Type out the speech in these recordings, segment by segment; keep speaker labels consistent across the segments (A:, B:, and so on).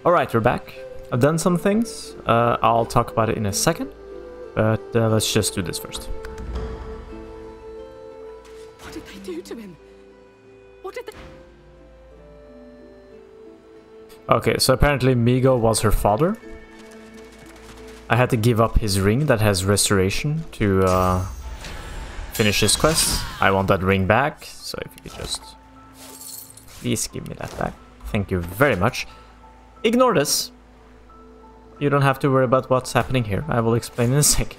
A: Alright, we're back. I've done some things. I'll talk about it in a second. But let's just do this first.
B: What did they do to him? What did they...
A: Okay, so apparently Migo was her father. I had to give up his ring that has restoration to finish this quest. I want that ring back, so if you could just please give me that back. Thank you very much. Ignore this. You don't have to worry about what's happening here. I will explain in a sec.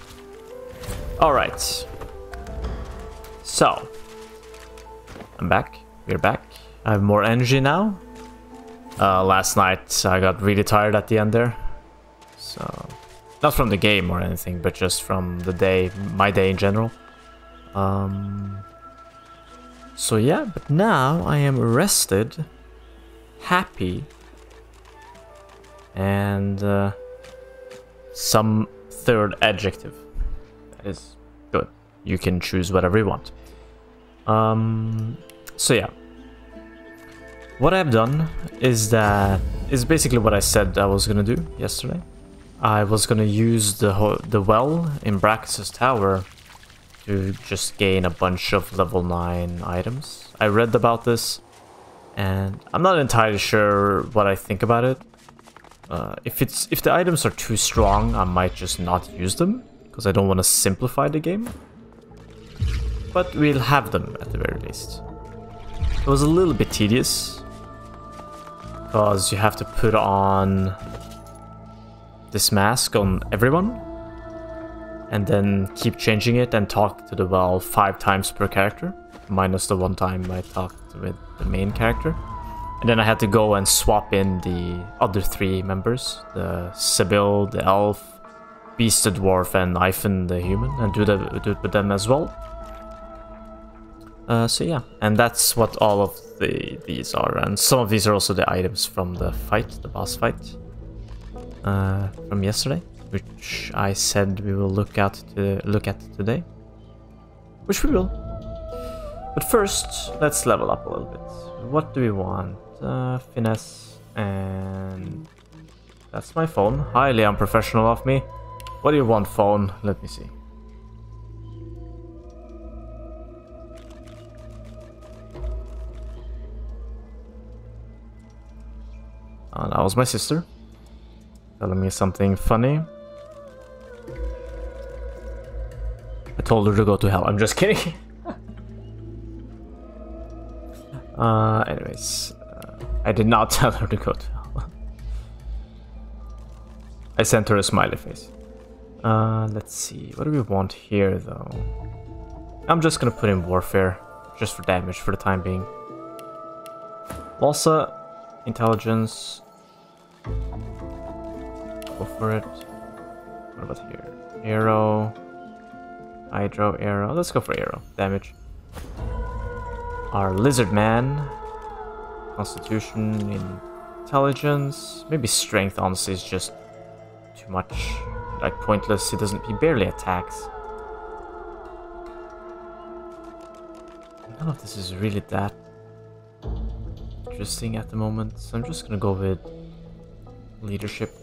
A: Alright. So. I'm back. We're back. I have more energy now. Last night I got really tired at the end there. So... not from the game or anything, but just from the day, my day in general. So yeah, but now I am rested, happy, and some third adjective. That is good. You can choose whatever you want. So yeah. What I've done is basically what I said I was gonna do yesterday. I was gonna use the well in Brax's tower to just gain a bunch of level 9 items. I read about this, and I'm not entirely sure what I think about it. If the items are too strong, I might just not use them, because I don't want to simplify the game. But we'll have them at the very least. It was a little bit tedious, because you have to put on this mask on everyone, and then keep changing it and talk to the well 5 times per character, minus the one time I talked with the main character. And then I had to go and swap in the other 3 members, the Sibyl, the elf, Beast the dwarf, and Ivan the human, and do it with them as well. So yeah, and that's what all of these are, and some of these are also the items from the fight, the boss fight. From yesterday, which I said we will look at today, which we will. But first, let's level up a little bit. What do we want? Finesse, and that's my phone. Highly unprofessional of me. What do you want, phone? Let me see. That was my sister telling me something funny. I told her to go to hell. I'm just kidding. Anyways, I did not tell her to go to hell. I sent her a smiley face. Let's see. What do we want here, though? I'm just gonna put in warfare, just for damage for the time being. Also, intelligence. Go for it. What about here? Arrow. Hydro, arrow. Let's go for arrow. Damage. Our lizard man. Constitution, intelligence. Maybe strength, honestly, is just too much. Like, pointless. He barely attacks. None of this is really that interesting at the moment, so I'm just gonna go with leadership.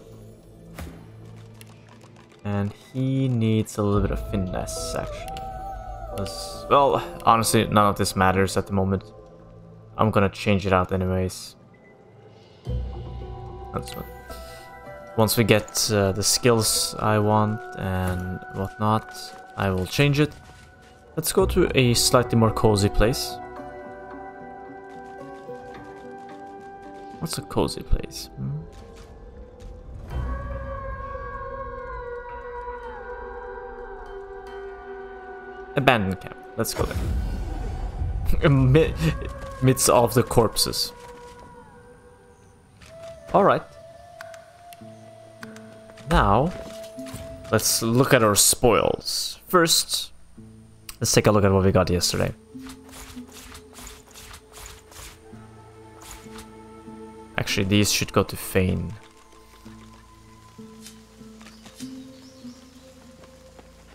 A: And he needs a little bit of finesse, actually. Well, honestly, none of this matters at the moment. I'm gonna change it out anyways. That's what. Once we get the skills I want and whatnot, I will change it. Let's go to a slightly more cozy place. What's a cozy place? Abandoned camp. Let's go there. Midst of the corpses. Alright. Now, let's look at our spoils. First, let's take a look at what we got yesterday. Actually, these should go to Fane.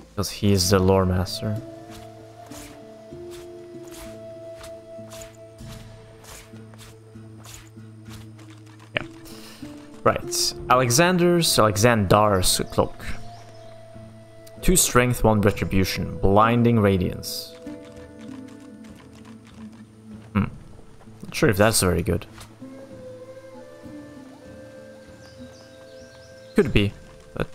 A: Because he is the lore master. Right. Alexander's cloak. 2 strength, 1 retribution. Blinding radiance. Not sure if that's very good. Could be, but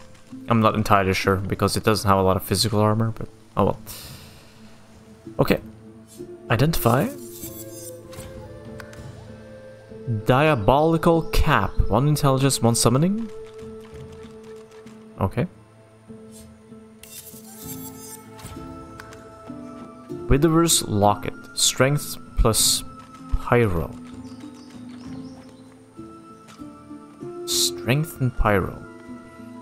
A: I'm not entirely sure because it doesn't have a lot of physical armor, but oh well. Okay. Identify. Diabolical cap. 1 intelligence, 1 summoning. Okay. Widower's Locket. Strength plus Pyro. Strength and Pyro.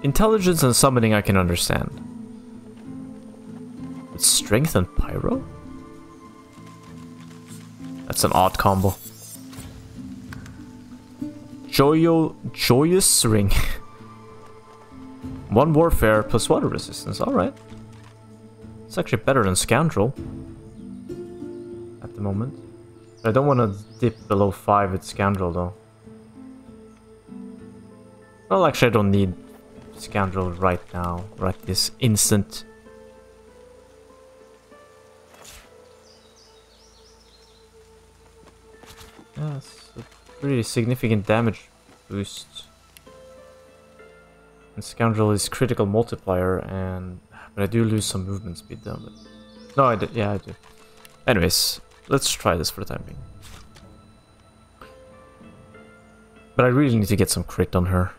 A: Intelligence and summoning I can understand. But strength and Pyro? That's an odd combo. Joyous Ring. 1 warfare plus water resistance, alright. It's actually better than Scoundrel. At the moment. I don't want to dip below 5 with Scoundrel though. Well, actually I don't need Scoundrel right now, right this instant. Yeah, it's a pretty significant damage boost. And Scoundrel is critical multiplier, but I do lose some movement speed though. But no, I did. Yeah, I do. Anyways, let's try this for the time being. But I really need to get some crit on her.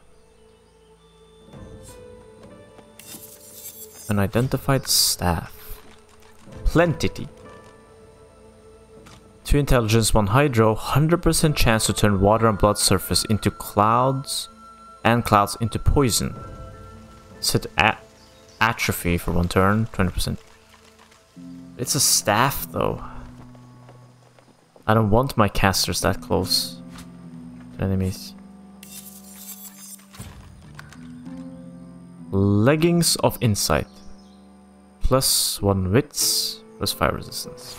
A: An identified staff. Plenty. 2 intelligence, 1 hydro, 100% chance to turn water and blood surface into clouds, and clouds into poison. Set atrophy for 1 turn, 20%. It's a staff though. I don't want my casters that close to enemies. Leggings of Insight. Plus 1 wits, plus 5 resistance.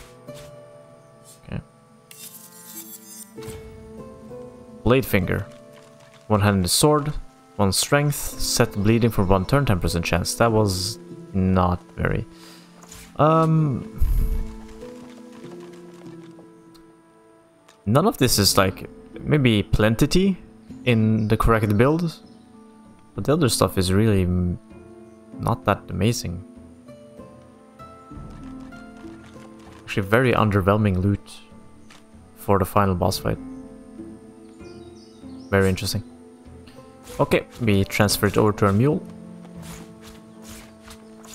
A: Okay. Blade Finger. 1-handed sword, 1 strength, set bleeding for 1 turn, 10% chance. That was not very... None of this is like... maybe Plenty in the correct build. But the other stuff is really not that amazing. Actually very underwhelming loot for the final boss fight. Very interesting. Okay, we transfer it over to our mule.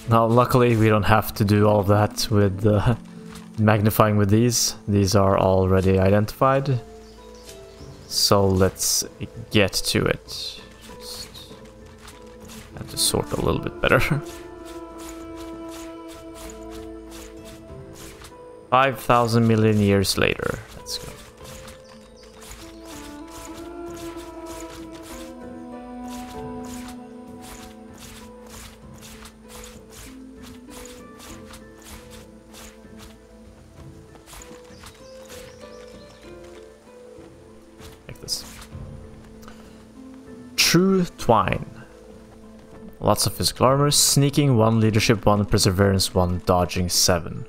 A: Now luckily we don't have to do all of that with magnifying with these. These are already identified. So let's get to it. Have to sort a little bit better. 5,000 million years later. Let's go. Like this. True Twine. Lots of physical armor, sneaking 1, leadership 1, perseverance 1, dodging 7.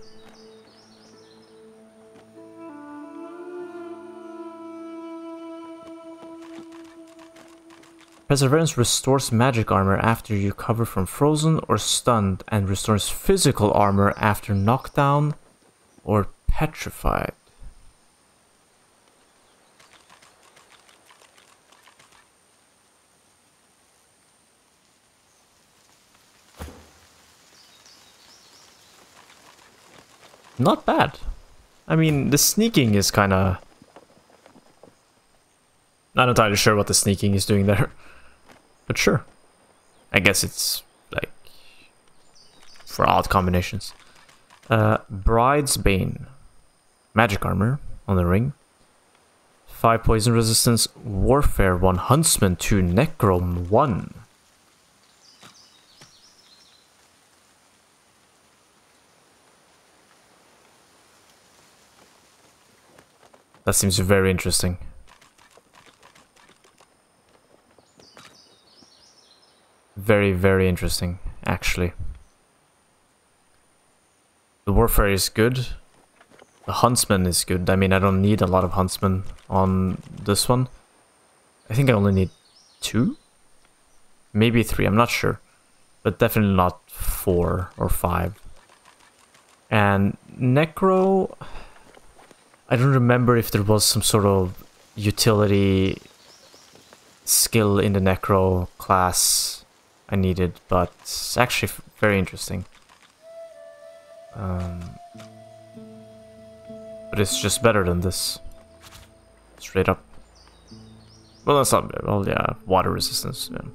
A: Perseverance restores magic armor after you recover from frozen or stunned, and restores physical armor after knockdown or petrified. Not bad. I mean, the sneaking is kind of... not entirely sure what the sneaking is doing there. But sure. I guess it's, like, for odd combinations. Bride's Bane. Magic armor on the ring. 5 poison resistance. Warfare 1. Huntsman 2. Necrom 1. That seems very interesting. very, very interesting, actually. The Warfare is good. The Huntsman is good. I mean, I don't need a lot of Huntsmen on this one. I think I only need 2? Maybe 3, I'm not sure. But definitely not 4 or 5. And Necro... I don't remember if there was some sort of utility skill in the Necro class I needed, but it's actually very interesting. But it's just better than this. Straight up. Well, that's not bad. Well, yeah, water resistance. Yeah.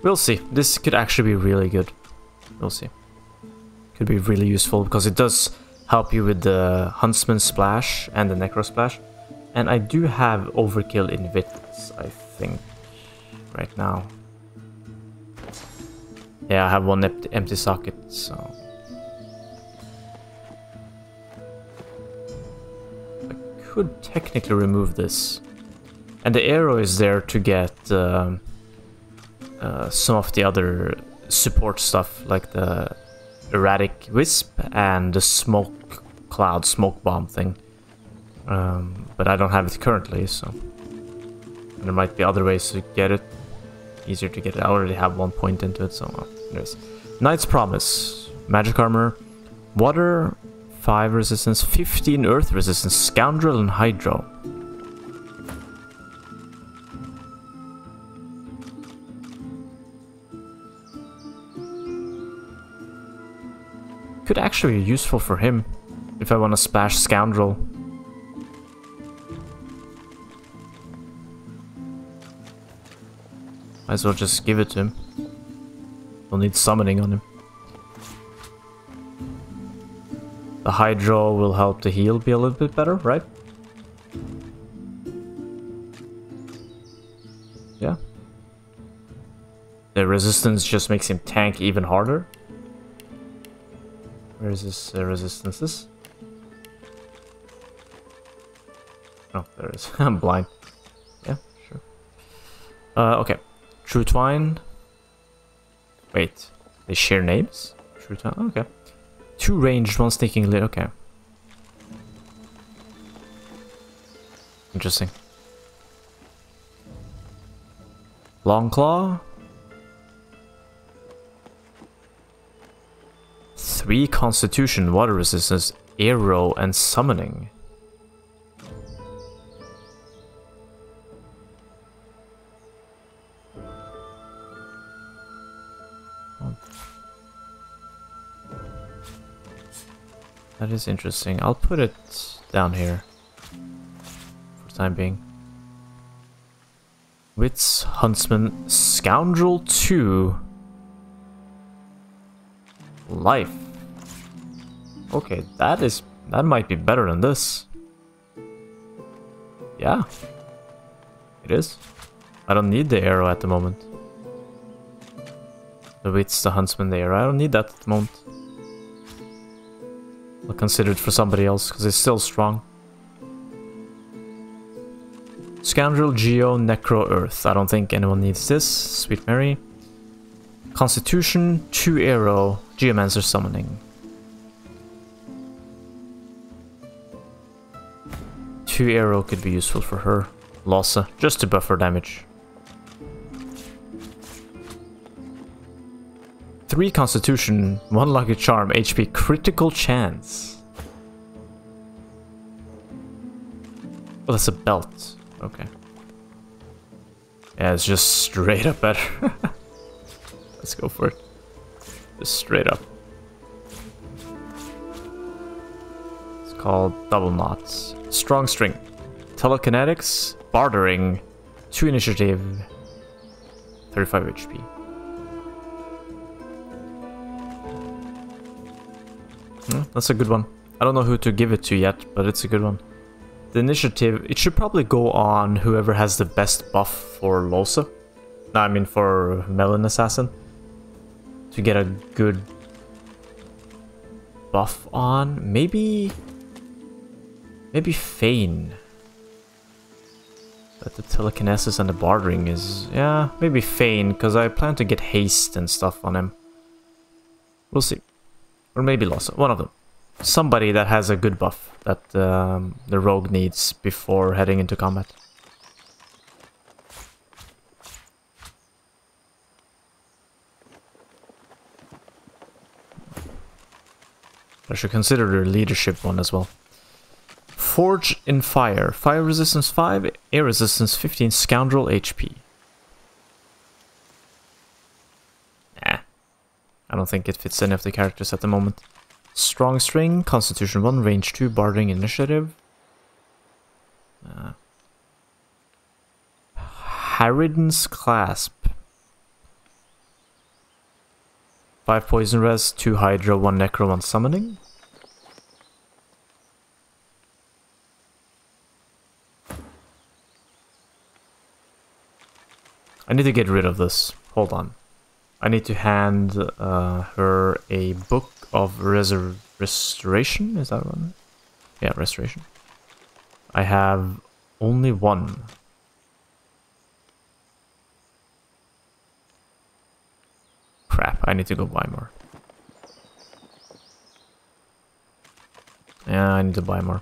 A: We'll see. This could actually be really good. We'll see. Could be really useful because it does help you with the Huntsman Splash and the Necro Splash. And I do have Overkill in Wits, I think, right now. Yeah, I have one empty socket, so... I could technically remove this. And the arrow is there to get some of the other support stuff, like the Erratic Wisp and the Smoke Cloud, Smoke Bomb thing. But I don't have it currently, so... And there might be other ways to get it. Easier to get it. I already have 1 point into it, so... anyways. Knight's Promise. Magic Armor. Water 5 resistance. 15 Earth resistance. Scoundrel and Hydro. Could actually be useful for him. If I want to splash Scoundrel. Might as well just give it to him. Don't need summoning on him. The Hydro will help the heal be a little bit better, right? Yeah. The resistance just makes him tank even harder. Where is his resistances? Oh, there it is. I'm blind. Yeah, sure. Okay. True Twine. Wait, they share names? True Twine, okay. 2 ranged, 1 sneaking lit, okay. Interesting. Long Claw. 3 Constitution, Water Resistance, Arrow, and Summoning. That is interesting. I'll put it down here for the time being. Wits, Huntsman, Scoundrel 2. Life. Okay, that might be better than this. Yeah. It is. I don't need the arrow at the moment. The Wits, the Huntsman, the arrow. I don't need that at the moment. I'll consider it for somebody else, because it's still strong. Scoundrel, Geo, Necro, Earth. I don't think anyone needs this. Sweet Mary. Constitution, 2 Arrow, Geomancer Summoning. 2 Arrow could be useful for her. Lossa, just to buffer damage. 3 Constitution, 1 Lucky Charm, HP Critical Chance. Oh, that's a belt. Okay. Yeah, it's just straight up better. Let's go for it. Just straight up. It's called Double Knots. Strong String. Telekinetics, Bartering, 2 Initiative, 35 HP. That's a good one. I don't know who to give it to yet, but it's a good one. The initiative, it should probably go on whoever has the best buff for Losa. No, I mean for Melon Assassin. To get a good buff on. Maybe Fane. But the telekinesis and the bartering is... yeah, maybe Fane, because I plan to get haste and stuff on him. We'll see. Or maybe Lossa, one of them. Somebody that has a good buff that the rogue needs before heading into combat. I should consider the leadership one as well. Forge in Fire. Fire resistance 5, air resistance 15, scoundrel HP. Nah. I don't think it fits any of the characters at the moment. Strong String, Constitution 1, Range 2, Bartering Initiative. Harridan's Clasp. 5 Poison Res, 2 Hydro, 1 Necro, 1 Summoning. I need to get rid of this. Hold on. I need to hand her a book of restoration. Is that one? Yeah, restoration. I have only one. Crap, I need to go buy more. Yeah, I need to buy more.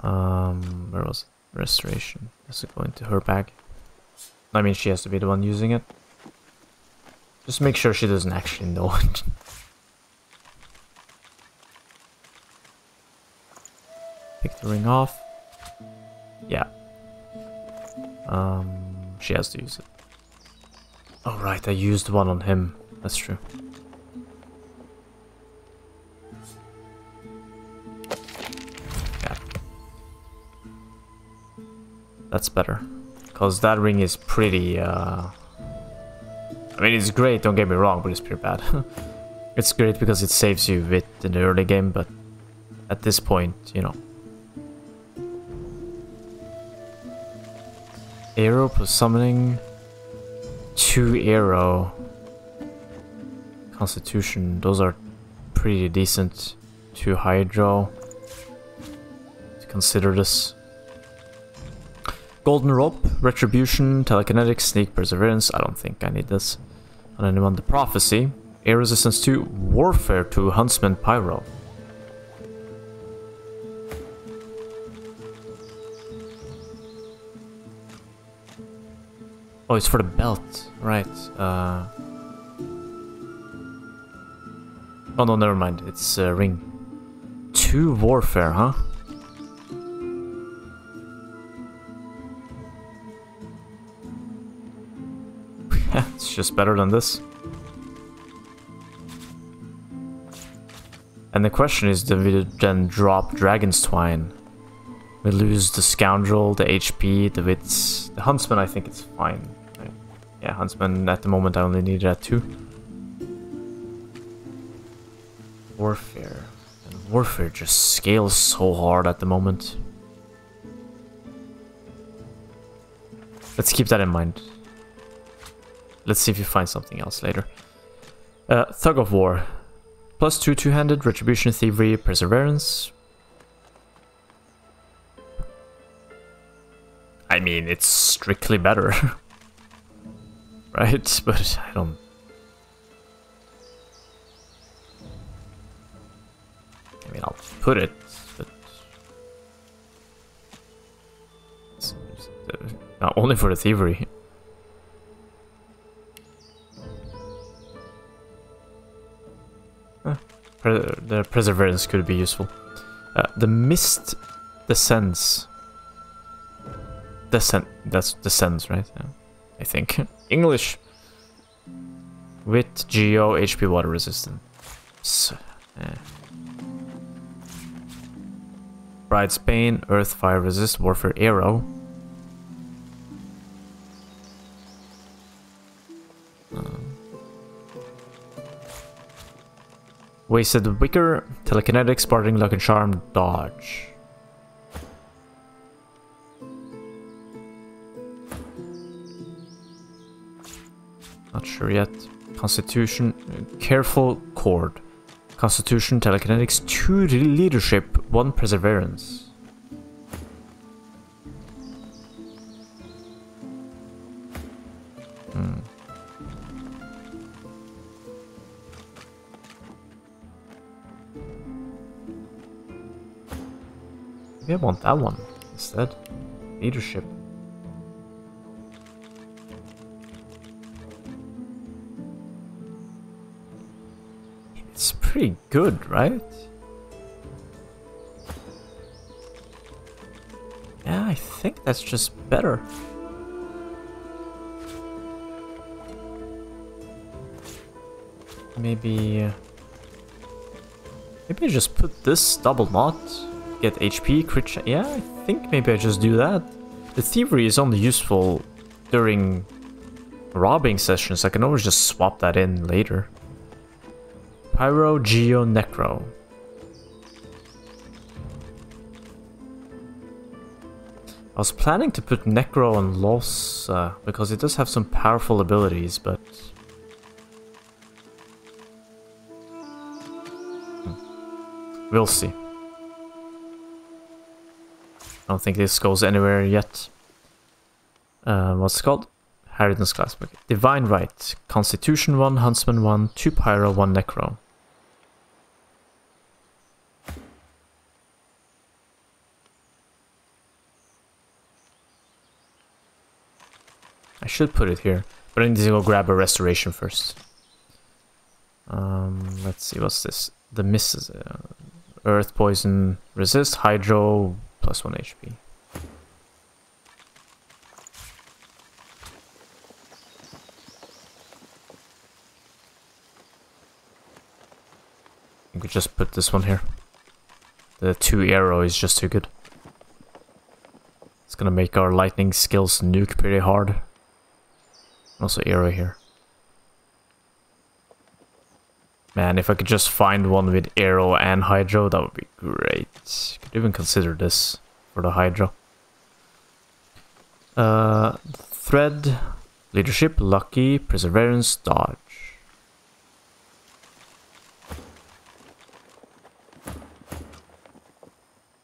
A: Where was it? Restoration. Does it go into her bag? I mean, she has to be the one using it. Just make sure she doesn't actually know it. Pick the ring off. Yeah. She has to use it. Oh right, I used one on him. That's true. Yeah. That's better. Because that ring is pretty, I mean, it's great, don't get me wrong, but it's pretty bad. It's great because it saves you wit in the early game, but at this point, you know. Arrow plus summoning. 2 arrow. Constitution, those are pretty decent. 2 hydro. To consider this. Golden Rope, Retribution, Telekinetics, Sneak, Perseverance. I don't think I need this. And anyone, the Prophecy. Air Resistance 2, Warfare 2, Huntsman, Pyro. Oh, it's for the belt, right. Oh no, never mind, it's ring. 2 Warfare, huh? It's just better than this. And the question is, do we then drop Dragon's Twine? We lose the Scoundrel, the HP, the Wits. The Huntsman, I think it's fine. Right? Yeah, Huntsman, at the moment I only need that 2. Warfare. And Warfare just scales so hard at the moment. Let's keep that in mind. Let's see if you find something else later. Thug of War. +2 two-handed, Retribution, Thievery, Perseverance. I mean, it's strictly better. Right? But I don't... I mean, I'll put it, but... It's not only for the Thievery. The Perseverance could be useful. The Mist Descends. That's Descends, right? Yeah, I think. English. Wit, Geo, HP, Water Resistant. Bride's Bane, Earth, Fire Resist, Warfare, Arrow. Wasted Wicker, Telekinetics, Bartering, Luck and Charm, Dodge. Not sure yet. Constitution, Careful Chord. Constitution, Telekinetics, 2 Leadership, 1 Perseverance. Maybe I want that one instead. Leadership. It's pretty good, right? Yeah, I think that's just better. Maybe I just put this double knot, get HP, crit. Yeah, I think maybe I just do that. The thievery is only useful during robbing sessions. I can always just swap that in later. Pyro, Geo, Necro. I was planning to put Necro on Los because it does have some powerful abilities, but we'll see. I don't think this goes anywhere yet. What's it called? Harridan's class book. Divine Right. Constitution 1, Huntsman 1, 2 Pyro, 1 Necro. I should put it here, but I need to go grab a restoration first. Let's see, what's this? The misses. Earth, poison, resist, hydro, plus 1 HP. I could just put this one here. The 2 arrow is just too good. It's gonna make our lightning skills nuke pretty hard. Also arrow here. Man, if I could just find one with arrow and hydro, that would be great. Could even consider this for the hydro. Thread, leadership, lucky, perseverance, dodge.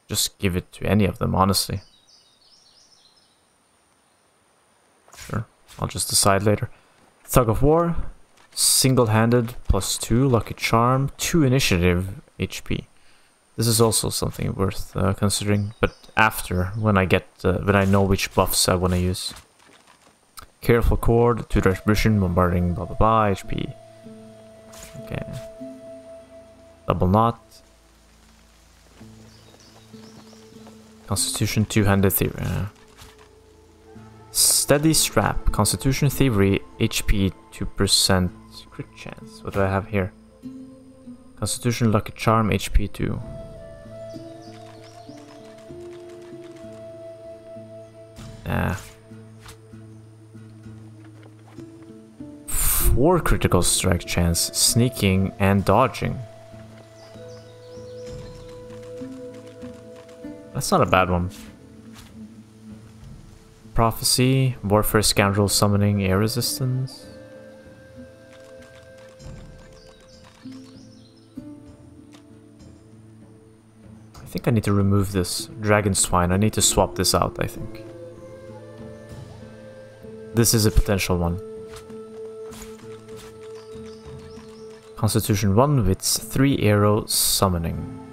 A: Just give it to any of them, honestly. Sure, I'll just decide later. Tug of War, single-handed, plus 2, lucky charm, 2 initiative HP. This is also something worth considering, but after, when I know which buffs I want to use. Careful Cord, 2 retribution, bombarding, blah blah blah, HP. Okay. Double knot. Constitution, 2-handed thievery. Steady strap, Constitution, thievery, HP, 2% crit chance. What do I have here? Constitution, lucky charm, HP 2. Ah. 4 critical strike chance, sneaking and dodging. That's not a bad one. Prophecy, warfare, scoundrel, summoning, air resistance. I think I need to remove this dragon's twine. I need to swap this out, I think. This is a potential one. Constitution 1 with 3 arrow summoning.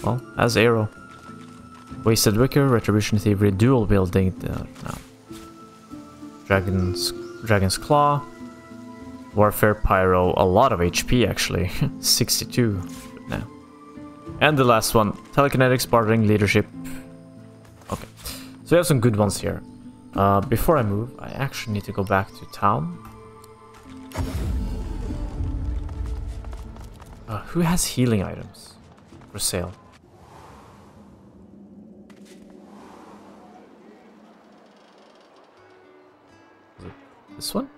A: Well, as arrow. Wasted Wicker, Retribution Thievery, dual wielding. No. Dragon's Claw. Warfare, Pyro, a lot of HP actually. 62. No. And the last one, Telekinetics, Bartering, Leadership. Okay. So we have some good ones here. Before I move, I actually need to go back to town. Who has healing items for sale? Is it this one?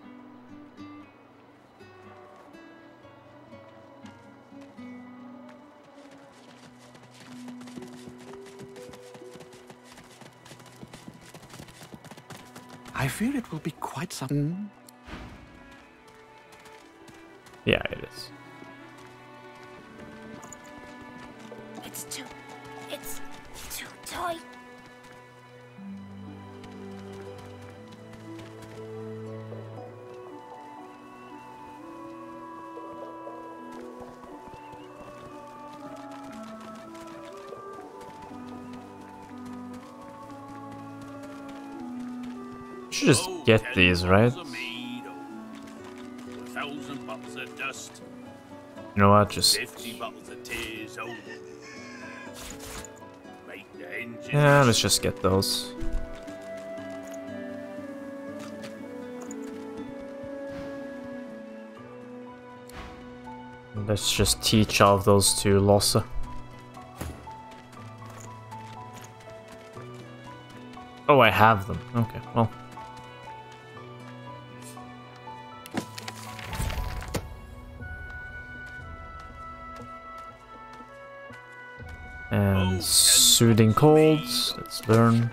C: I fear it will be quite some.
A: Yeah, it is.
D: It's too tight.
A: should just get these, right? You know what? Just yeah, let's just get those. Let's just teach all of those to Losse. Oh, I have them. Okay, well. And soothing colds, let's learn.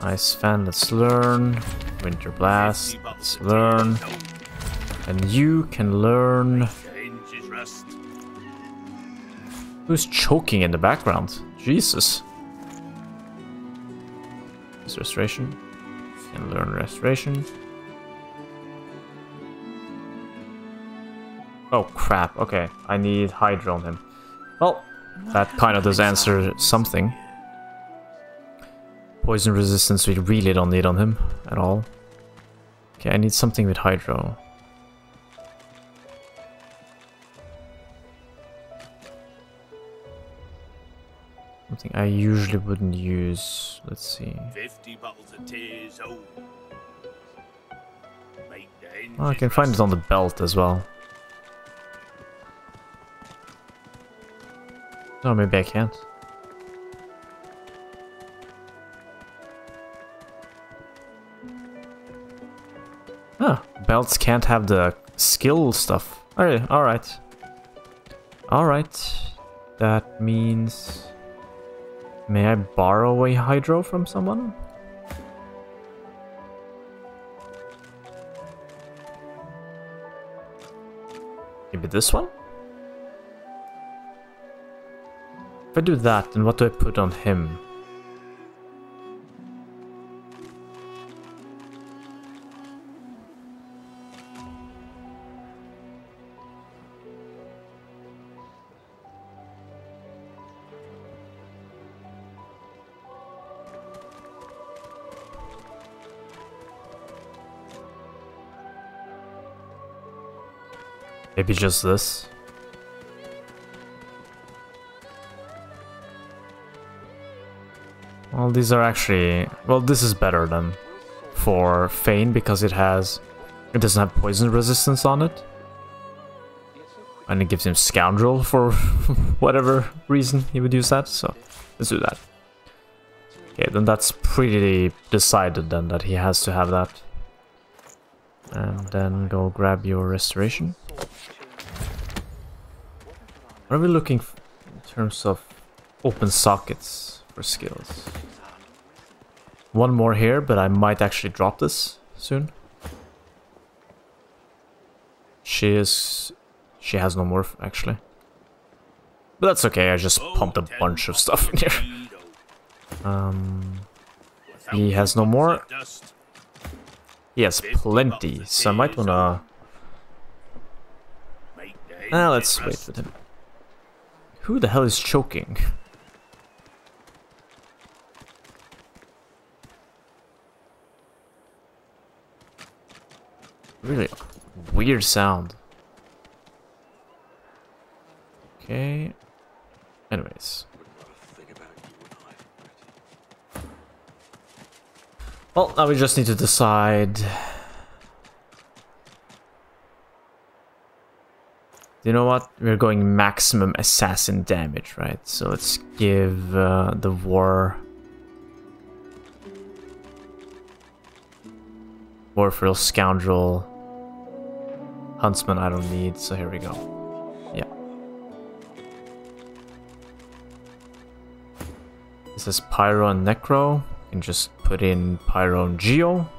A: Ice fan, let's learn. Winter blast, let's learn. And you can learn. Who's choking in the background? Jesus. This restoration. Can learn restoration. Oh crap, okay. I need Hydro on him. Well, that kind of does answer something. Poison resistance we really don't need on him at all. Okay, I need something with Hydro. Something I usually wouldn't use. Let's see.
E: 50 bottles of tears. Oh.
A: Oh, I can find it on the belt as well. No, maybe I can't. Ah, belts can't have the skill stuff. Alright. Alright. That means... May I borrow a Hydro from someone? Maybe this one? If I do that, then what do I put on him? Maybe just this. Well, these are actually... Well, this is better than for Fane because it doesn't have poison resistance on it. And it gives him Scoundrel for whatever reason he would use that, so let's do that. Okay, then that's pretty decided then that he has to have that. And then go grab your restoration. What are we looking for in terms of open sockets for skills? One more here, but I might actually drop this soon. She has no more actually. But that's okay, I just pumped a bunch of stuff in here. He has no more. He has plenty, so I might wanna... let's wait with him. Who the hell is choking? Really weird sound. Okay. Anyways. Well, now we just need to decide. You know what? We're going maximum assassin damage, right? So let's give the Warfrill Scoundrel Huntsman I don't need, so here we go. Yeah. This is Pyro and Necro. You can just put in Pyro and Geo.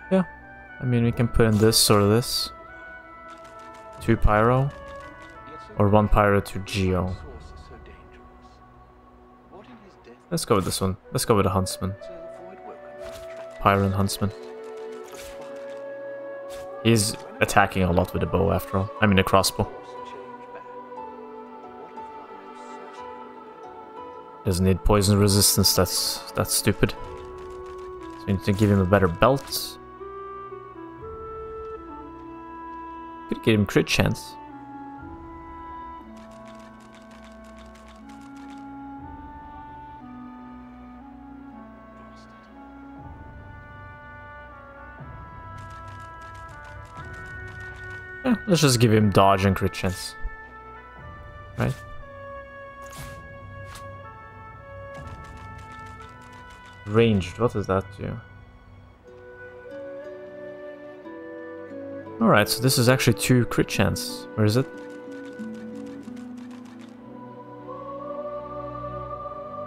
A: Yeah, I mean we can put in this or this. 2 Pyro. Or 1 Pyro to Geo. Let's go with this one. Let's go with the Huntsman. Pyron Huntsman. He's attacking a lot with the bow after all. I mean the crossbow. Doesn't need poison resistance, that's stupid. So we need to give him a better belt. Could give him crit chance. Yeah, let's just give him dodge and crit chance. Right? Ranged, what does that do? Alright, so this is actually 2 crit chance. Where is it?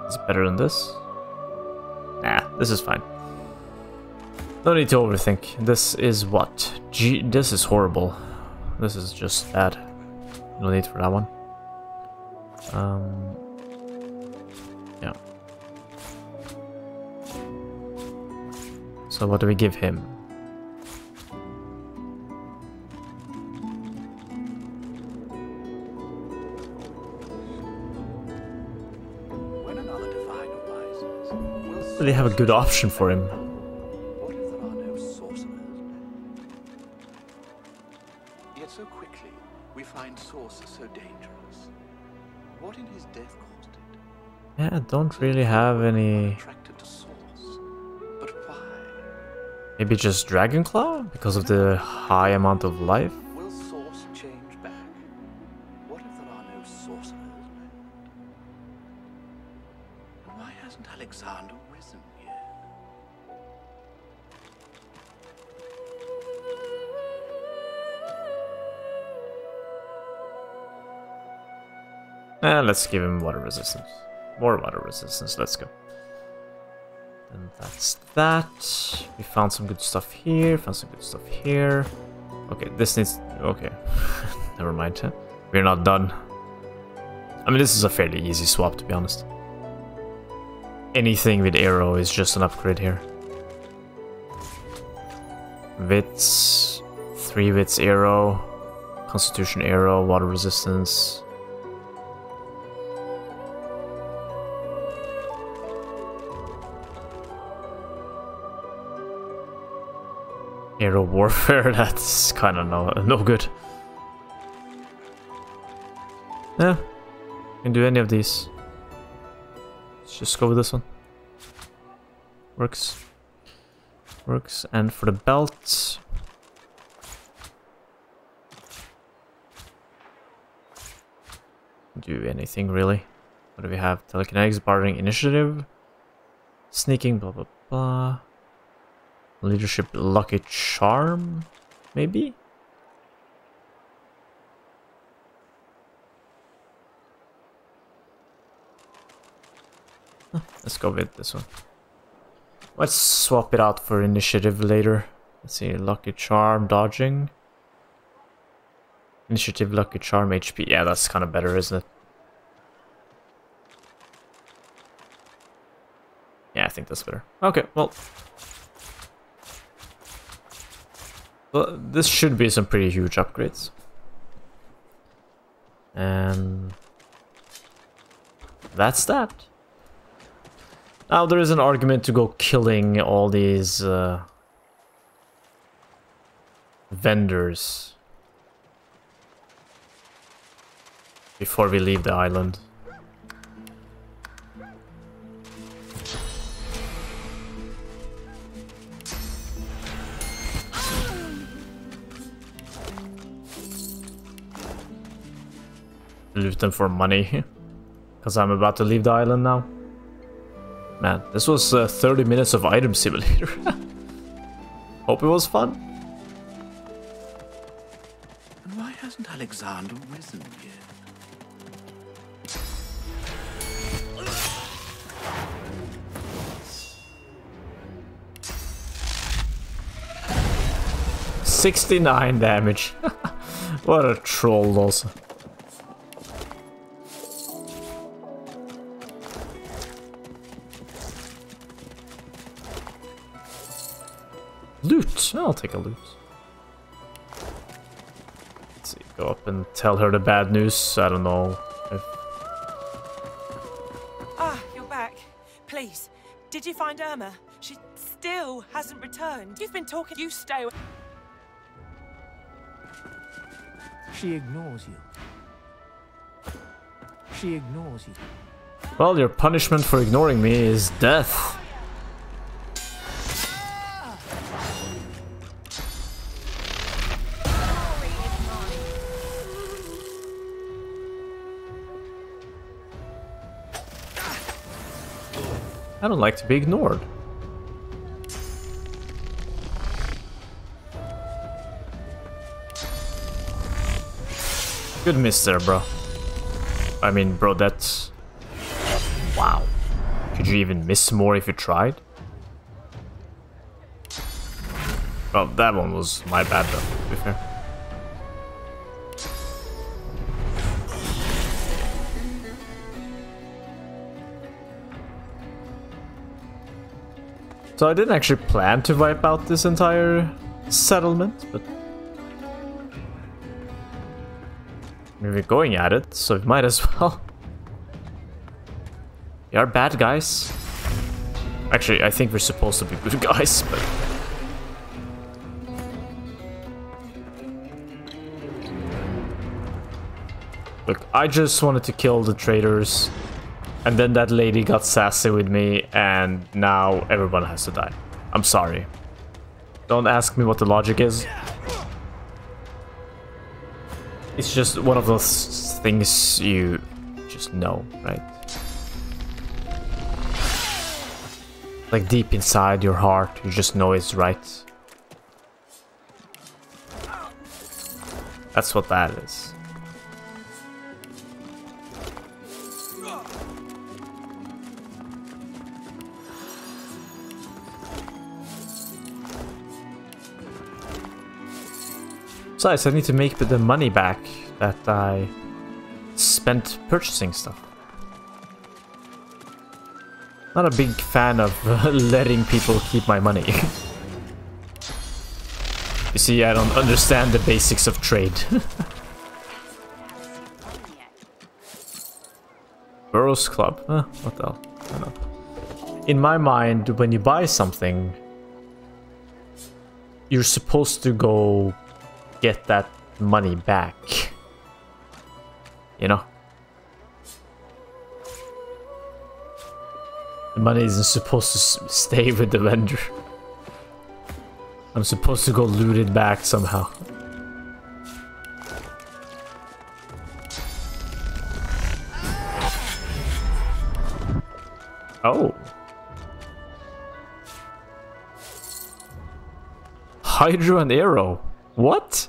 A: Is it better than this? Nah, this is fine. No need to overthink. This is what? This is horrible. This is just bad. No need for that one. Yeah. So what do we give him?
C: When another divine arises, we'll
A: Do they have a good option for him?
C: What if there are no sorcerers? Yet so quickly we find sources so dangerous. What in his death caused it?
A: Yeah, I don't really have any...
C: Attracted to source. But why?
A: Maybe just Dragonclaw? Because of the high amount of life?
C: Will source change back? What if there are no sorcerers left? And why hasn't Alexander risen yet?
A: Let's give him water resistance. More water resistance, let's go. And that's that. We found some good stuff here, found some good stuff here. Okay, this needs... okay. Never mind, huh? We're not done. I mean, this is a fairly easy swap, to be honest. Anything with arrow is just an upgrade here. Wits, 3 wits arrow, constitution arrow, water resistance. Aero warfare, that's kind of no good. Yeah, can do any of these. Let's just go with this one. Works. Works. And for the belt, do anything really. What do we have? Telekinetics, bartering, initiative, sneaking, blah blah blah. Leadership, lucky charm, maybe? Let's go with this one. Let's swap it out for initiative later. Let's see, lucky charm, dodging. Initiative, lucky charm, HP. Yeah, that's kind of better, isn't it? Yeah, I think that's better. Okay, well... well, this should be some pretty huge upgrades. And that's that. Now there is an argument to go killing all these vendors before we leave the island. Loot them for money, because I'm about to leave the island now. Man, this was 30 minutes of item simulator. Hope it was fun.
C: And why hasn't Alexander risen yet?
A: $69 damage. What a troll also. Loot. I'll take a loot. Let's see. Go up and tell her the bad news. I don't know if...
F: Ah, you're back. Please, did you find Irma? She still hasn't returned. You've been talking. You stay.
G: She ignores you. She ignores you.
A: Well, your punishment for ignoring me is death. I don't like to be ignored. Good miss there, bro. I mean, bro, that's... Wow. Could you even miss more if you tried? Well, that one was my bad, though, to be fair. So I didn't actually plan to wipe out this entire settlement, but... we're going at it, so we might as well. We are bad guys. Actually, I think we're supposed to be good guys, but... Look, I just wanted to kill the traitors, and then that lady got sassy with me, and now everyone has to die. I'm sorry. Don't ask me what the logic is. It's just one of those things you just know, right? Like deep inside your heart, you just know it's right. That's what that is. Besides, I need to make the money back that I spent purchasing stuff. Not a big fan of letting people keep my money. You see, I don't understand the basics of trade. Burroughs Club. What the hell? I don't know. In my mind, when you buy something, you're supposed to go get that money back. You know? The money isn't supposed to stay with the vendor. I'm supposed to go loot it back somehow. Oh. Hydro and arrow. What?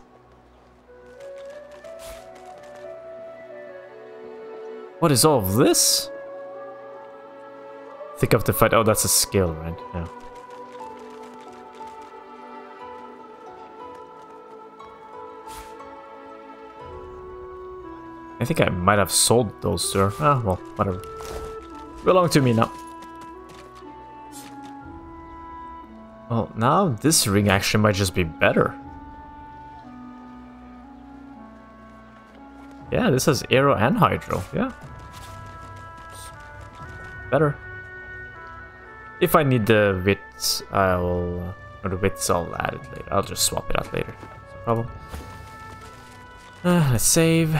A: What is all of this? Think of the fight. Oh, that's a skill, right? Yeah. I think I might have sold those to her. Ah, well, whatever. Belong to me now. Well, now this ring actually might just be better. Yeah, this has arrow and hydro. Yeah. Better. If I need the width, I'll... or the widths, I'll add it later. I'll just swap it out later. No problem. Let's save.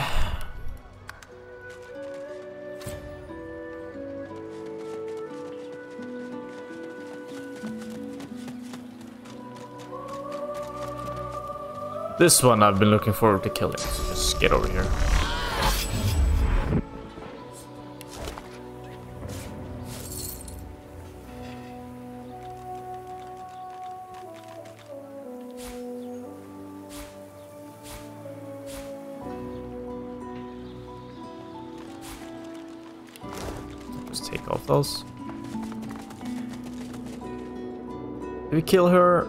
A: This one I've been looking forward to killing, so just get over here. Just take off those. Did we kill her?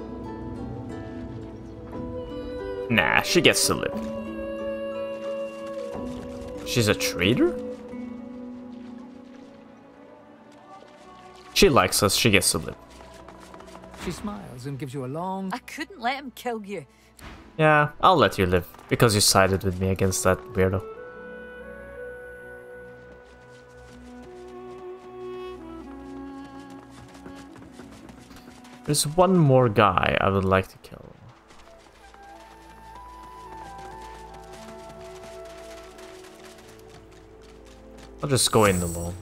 A: Nah, she gets to live. She's a traitor? She likes us, she gets to live.
G: She smiles and gives you a long...
H: I couldn't let him kill you.
A: Yeah, I'll let you live, because you sided with me against that weirdo. There's one more guy I would like to kill. I'll just go in alone.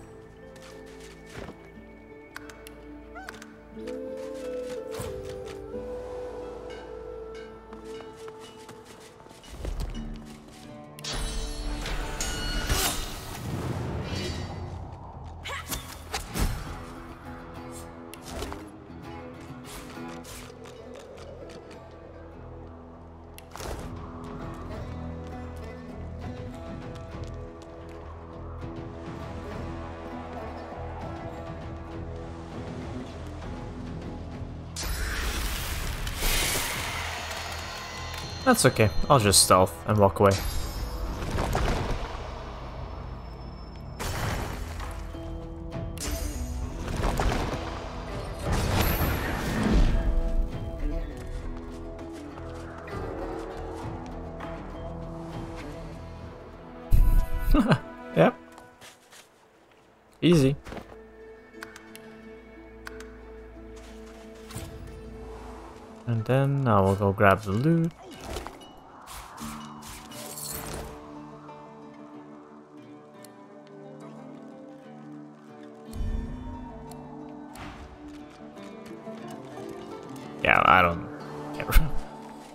A: That's okay, I'll just stealth and walk away. Yep. Easy. And then I will go grab the loot. Yeah, I don't care.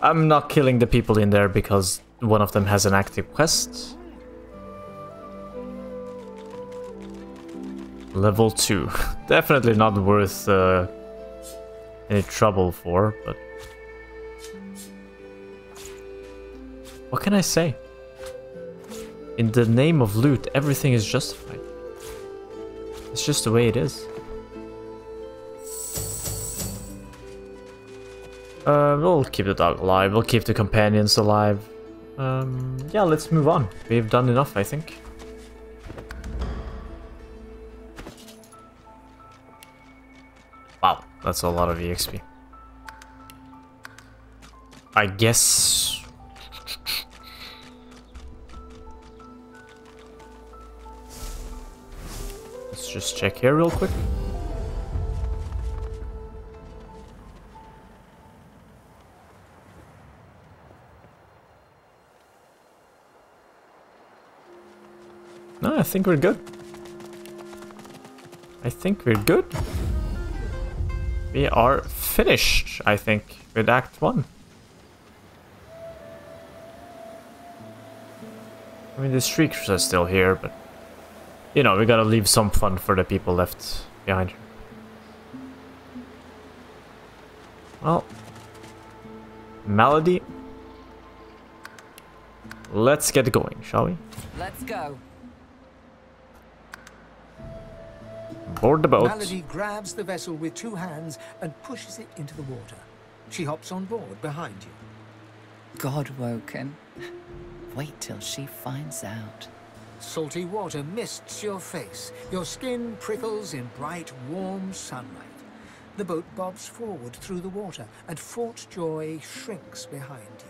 A: I'm not killing the people in there because one of them has an active quest. Level 2. Definitely not worth any trouble for, but... What can I say? In the name of loot, everything is justified. It's just the way it is. We'll keep the dog alive, we'll keep the companions alive. Yeah, let's move on. We've done enough, I think. Wow, that's a lot of EXP. I guess... Let's just check here real quick. No, I think we're good. I think we're good. We are finished, I think, with Act 1. I mean, the streakers are still here, but... You know, we gotta leave some fun for the people left behind. Well... Melody. Let's get going, shall we?
H: Let's go.
A: Board the boat.
G: Melody grabs the vessel with 2 hands and pushes it into the water. She hops on board behind you.
I: God-woken. Wait till she finds out.
G: Salty water mists your face. Your skin prickles in bright, warm sunlight. The boat bobs forward through the water, and Fort Joy shrinks behind you.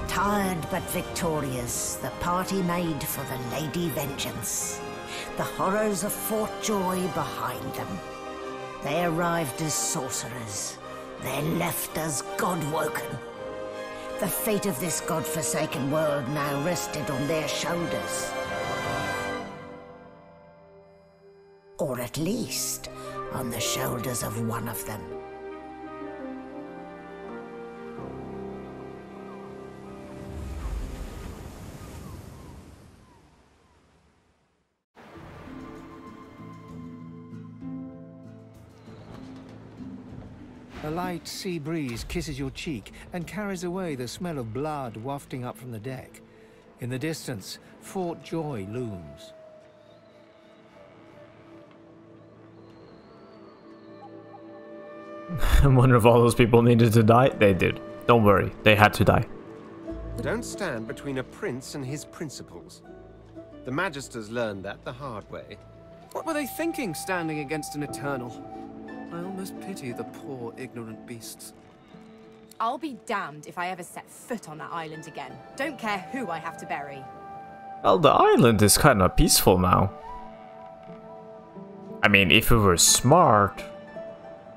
D: Tired but victorious, the party made for the Lady Vengeance. The horrors of Fort Joy behind them. They arrived as sorcerers. They left as God-woken. The fate of this God-forsaken world now rested on their shoulders. Or at least, on the shoulders of one of them.
G: A light sea breeze kisses your cheek and carries away the smell of blood wafting up from the deck. In the distance, Fort Joy looms.
A: I wonder if all those people needed to die. They did. Don't worry, they had to die.
J: Don't stand between a prince and his principles. The Magisters learned that the hard way. What were they thinking, standing against an Eternal? I almost pity the poor, ignorant beasts.
K: I'll be damned if I ever set foot on that island again. Don't care who I have to bury.
A: Well, the island is kind of peaceful now. I mean, if we were smart,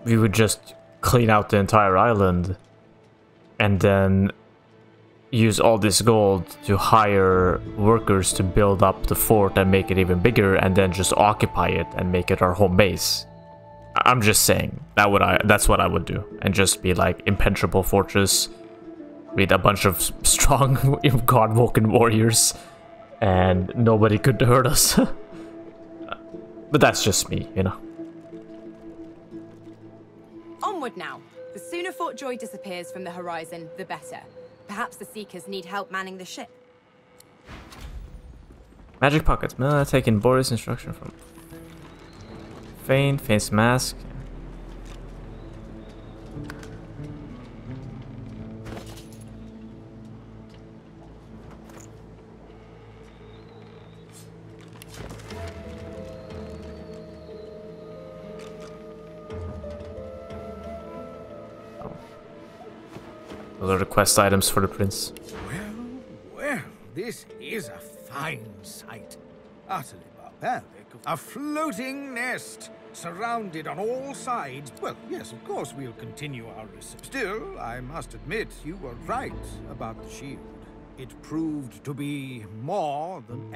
A: we would just clean out the entire island and then use all this gold to hire workers to build up the fort and make it even bigger, and then just occupy it and make it our home base. I'm just saying that's what I would do, and just be like impenetrable fortress with a bunch of strong god-woken warriors, and nobody could hurt us. But that's just me, you know.
K: Onward now. The sooner Fort Joy disappears from the horizon, the better. Perhaps the Seekers need help manning the ship.
A: Magic pockets. Taking Boris instruction from Faint's mask. Those are the quest items for the prince.
L: Well, this is a fine sight. Utterly barbaric. A floating nest, surrounded on all sides. Well, yes, of course we'll continue our research. Still, I must admit, you were right about the shield. It proved to be more than...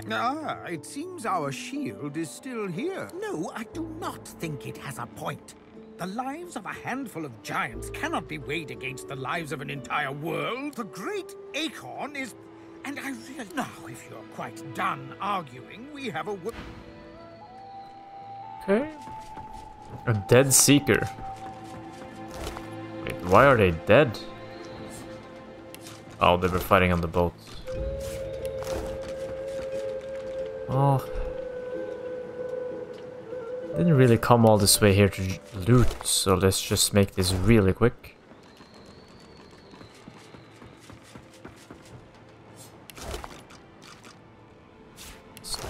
L: it seems our shield is still here. No, I do not think it has a point. The lives of a handful of giants cannot be weighed against the lives of an entire world. The great acorn is... And I really... Now, if you're quite done arguing, we have a...
A: Okay. A dead seeker. Wait, why are they dead? Oh, they were fighting on the boat. Oh. Didn't really come all this way here to loot, so let's just make this really quick.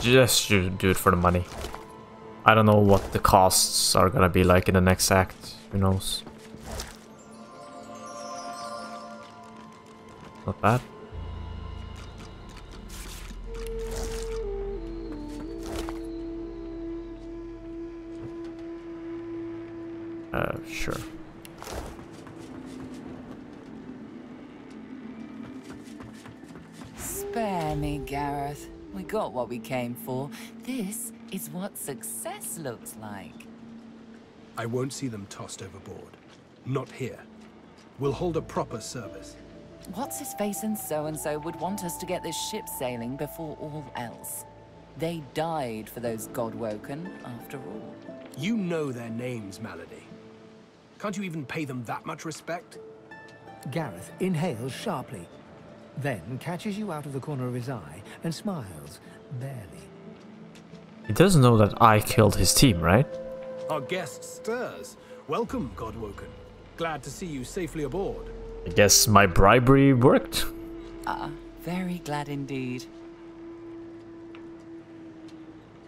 A: Just do it for the money. I don't know what the costs are gonna be like in the next act. Who knows? Not bad. Sure.
I: Spare me, Gareth. We got what we came for. This is what success looks like.
M: I won't see them tossed overboard. Not here. We'll hold a proper service.
I: What's-his-face and so-and-so would want us to get this ship sailing before all else. They died for those God-woken, after all.
M: You know their names, Malady. Can't you even pay them that much respect?
G: Gareth inhales sharply, then catches you out of the corner of his eye and smiles, barely.
A: He doesn't know that I killed his team, right?
M: Our guest stirs. Welcome, Godwoken. Glad to see you safely aboard.
A: I guess my bribery worked.
I: Very glad indeed.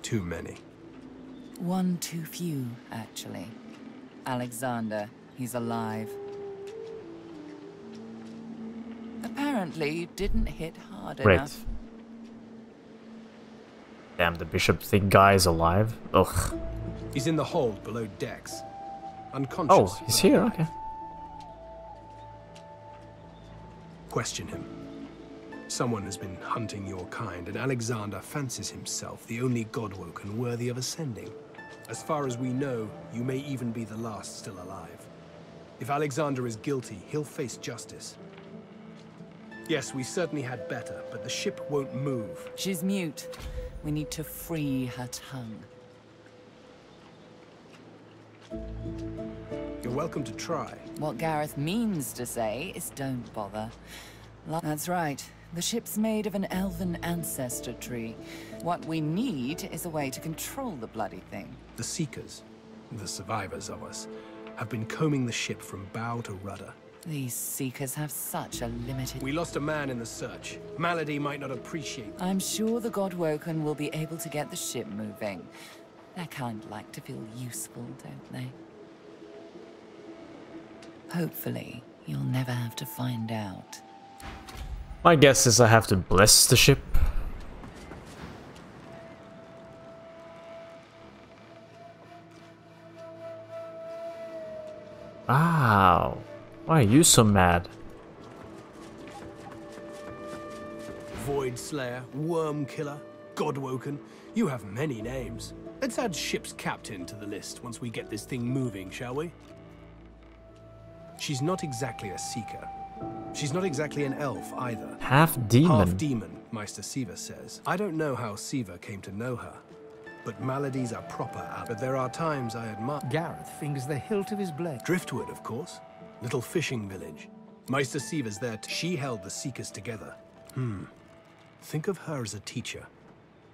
M: Too many.
I: One too few, actually. Alexander, he's alive. Apparently, you didn't hit hard enough.
A: Damn, the bishop think guy is alive. Ugh.
M: He's in the hold below decks. Unconscious.
A: Oh, he's here, okay.
M: Question him. Someone has been hunting your kind, and Alexander fancies himself the only Godwoken worthy of ascending. As far as we know, you may even be the last still alive. If Alexander is guilty, he'll face justice. Yes, we certainly had better, but the ship won't move.
I: She's mute. We need to free her tongue.
M: You're welcome to try.
I: What Gareth means to say is don't bother. That's right. The ship's made of an elven ancestor tree. What we need is a way to control the bloody thing.
M: The Seekers, the survivors of us, have been combing the ship from bow to rudder.
I: These Seekers have such a limited...
M: We lost a man in the search. Malady might not appreciate...
I: I'm sure the Godwoken will be able to get the ship moving. Their kind like to feel useful, don't they? Hopefully, you'll never have to find out.
A: My guess is I have to bless the ship. Wow. Why are you so mad?
M: Void Slayer, Worm Killer, Godwoken. You have many names. Let's add ship's captain to the list once we get this thing moving, shall we? She's not exactly a seeker. She's not exactly an elf either.
A: Half demon.
M: Half demon, Meister Siva says. I don't know how Siva came to know her, but maladies are proper out. But there are times I admire.
G: Gareth fingers the hilt of his blade.
M: Driftwood, of course. Little fishing village. Meister Siva's there. She held the Seekers together. Think of her as a teacher.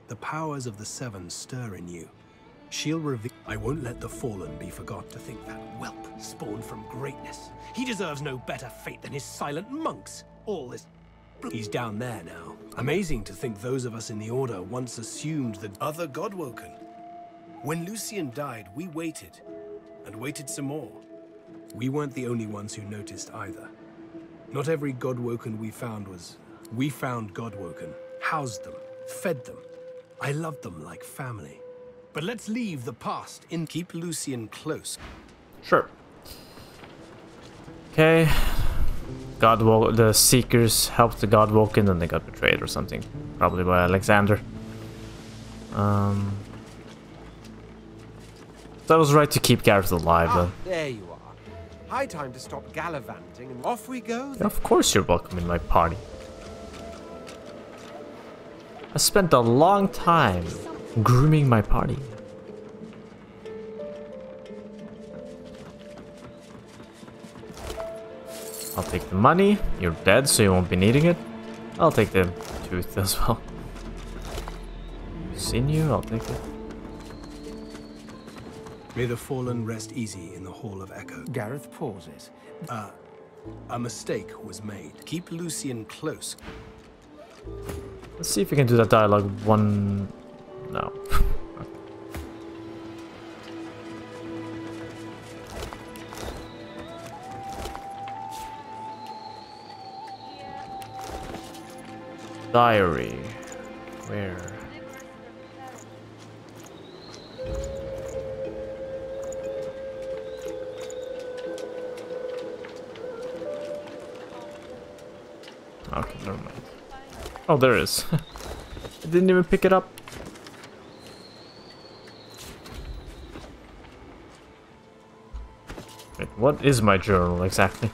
M: The powers of the Seven stir in you. She'll reveal. I won't let the Fallen be forgot to think that whelp spawned from greatness. He deserves no better fate than his silent monks. All this. He's down there now. Amazing to think those of us in the Order once assumed the other Godwoken. When Lucian died, we waited. And waited some more. We weren't the only ones who noticed either. Not every Godwoken we found was... We found Godwoken, housed them, fed them. I loved them like family. But let's leave the past and keep Lucian close.
A: Sure. Okay. The Seekers helped the Godwoken and they got betrayed or something. Probably by Alexander. So I was right to keep Gareth alive though.
N: There you are. High time to stop gallivanting and off we go.
A: Yeah, of course you're welcome in my party. I spent a long time grooming my party. I'll take the money. You're dead, so you won't be needing it. I'll take the tooth as well. Sinew, I'll take it.
M: May the Fallen rest easy in the Hall of Echo.
G: Gareth pauses.
M: A mistake was made. Keep Lucian close.
A: Let's see if we can do that dialogue one... No. Diary. Where? Okay, never mind. Oh, there it is. I didn't even pick it up. Wait, what is my journal exactly?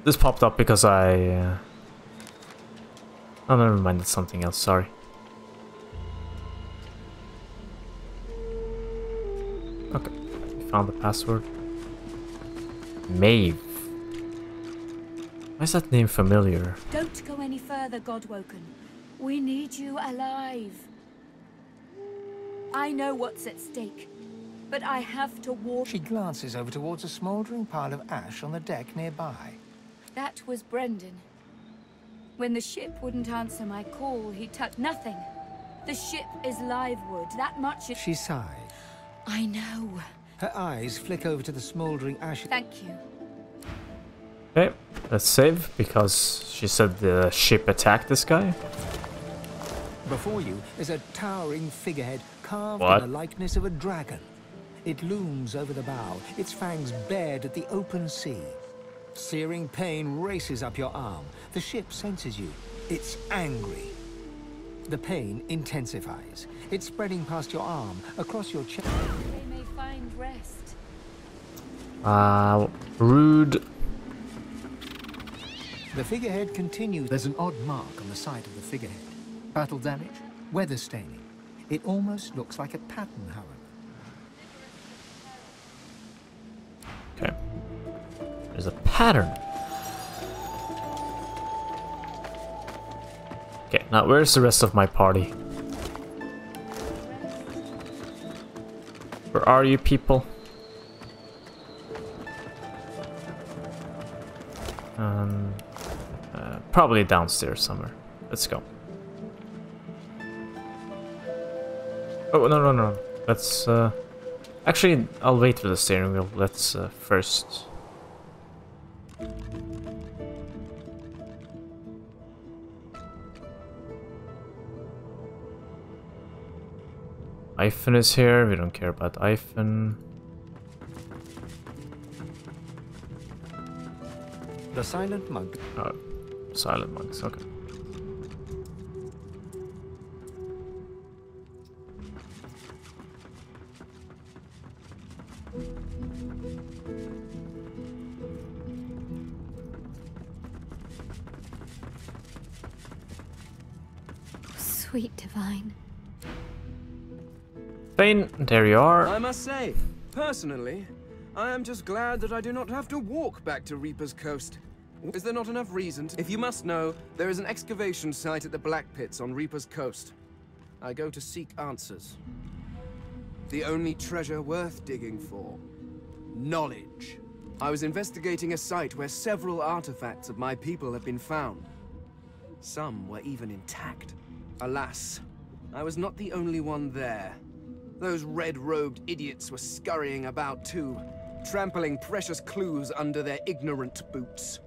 A: This popped up because I... Oh, never mind, it's something else, sorry. Okay, we found the password. Maeve. Why is that name familiar?
O: Don't go any further, Godwoken. We need you alive. I know what's at stake, but I have to walk.
G: She glances over towards a smouldering pile of ash on the deck nearby.
O: That was Brendan. When the ship wouldn't answer my call, he touched nothing. The ship is live wood, that much is...
G: She sighs.
O: I know.
G: Her eyes flick over to the smouldering ash.
O: Thank you.
A: Okay, let's save, because she said the ship attacked this guy.
G: Before you is a towering figurehead carved
A: What?
G: in the likeness of a dragon. It looms over the bow, its fangs bared at the open sea. Searing pain races up your arm. The ship senses you. It's angry. The pain intensifies. It's spreading past your arm, across your chest.
O: They may find rest.
A: Rude.
G: The figurehead continues. There's an odd mark on the side of the figurehead. Battle damage, weather staining. It almost looks like a pattern, however.
A: Okay. There's a pattern. Okay, now where's the rest of my party? Where are you people? Probably downstairs somewhere. Let's go. Oh, no, no, no. Let's, actually, I'll wait for the steering wheel. Let's, first... Iphone is here. We don't care about iPhone.
P: The silent monk.
A: Oh, silent monks, okay.
O: Sweet divine.
A: Fane, there you are.
J: I must say, personally, I am just glad that I do not have to walk back to Reaper's Coast. Is there not enough reason to... If you must know, there is an excavation site at the Black Pits on Reaper's Coast. I go to seek answers. The only treasure worth digging for. Knowledge. I was investigating a site where several artifacts of my people have been found. Some were even intact. Alas, I was not the only one there. Those red-robed idiots were scurrying about too, trampling precious clues under their ignorant boots.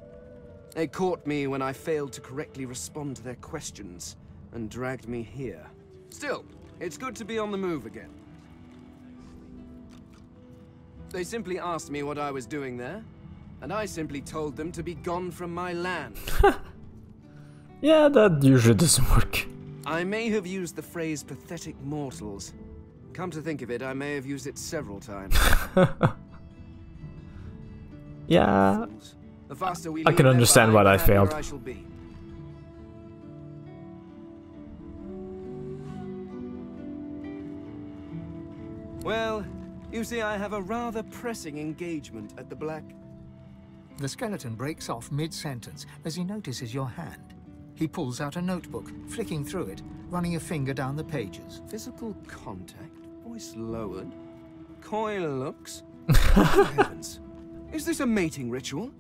J: They caught me when I failed to correctly respond to their questions, and dragged me here. Still, it's good to be on the move again. They simply asked me what I was doing there, and I simply told them to be gone from my land.
A: Yeah, that usually doesn't work.
J: I may have used the phrase pathetic mortals. Come to think of it, I may have used it several times.
A: Yeah,
J: The faster we
A: I can
J: leave
A: understand
J: their
A: why I
J: behind, the
A: failed.
J: happier I shall be. Well, you see, I have a rather pressing engagement at the Black.
G: The skeleton breaks off mid-sentence as he notices your hand. He pulls out a notebook, flicking through it, running a finger down the pages.
J: Physical contact, voice lowered, coy looks. Good heavens. Is this a mating ritual?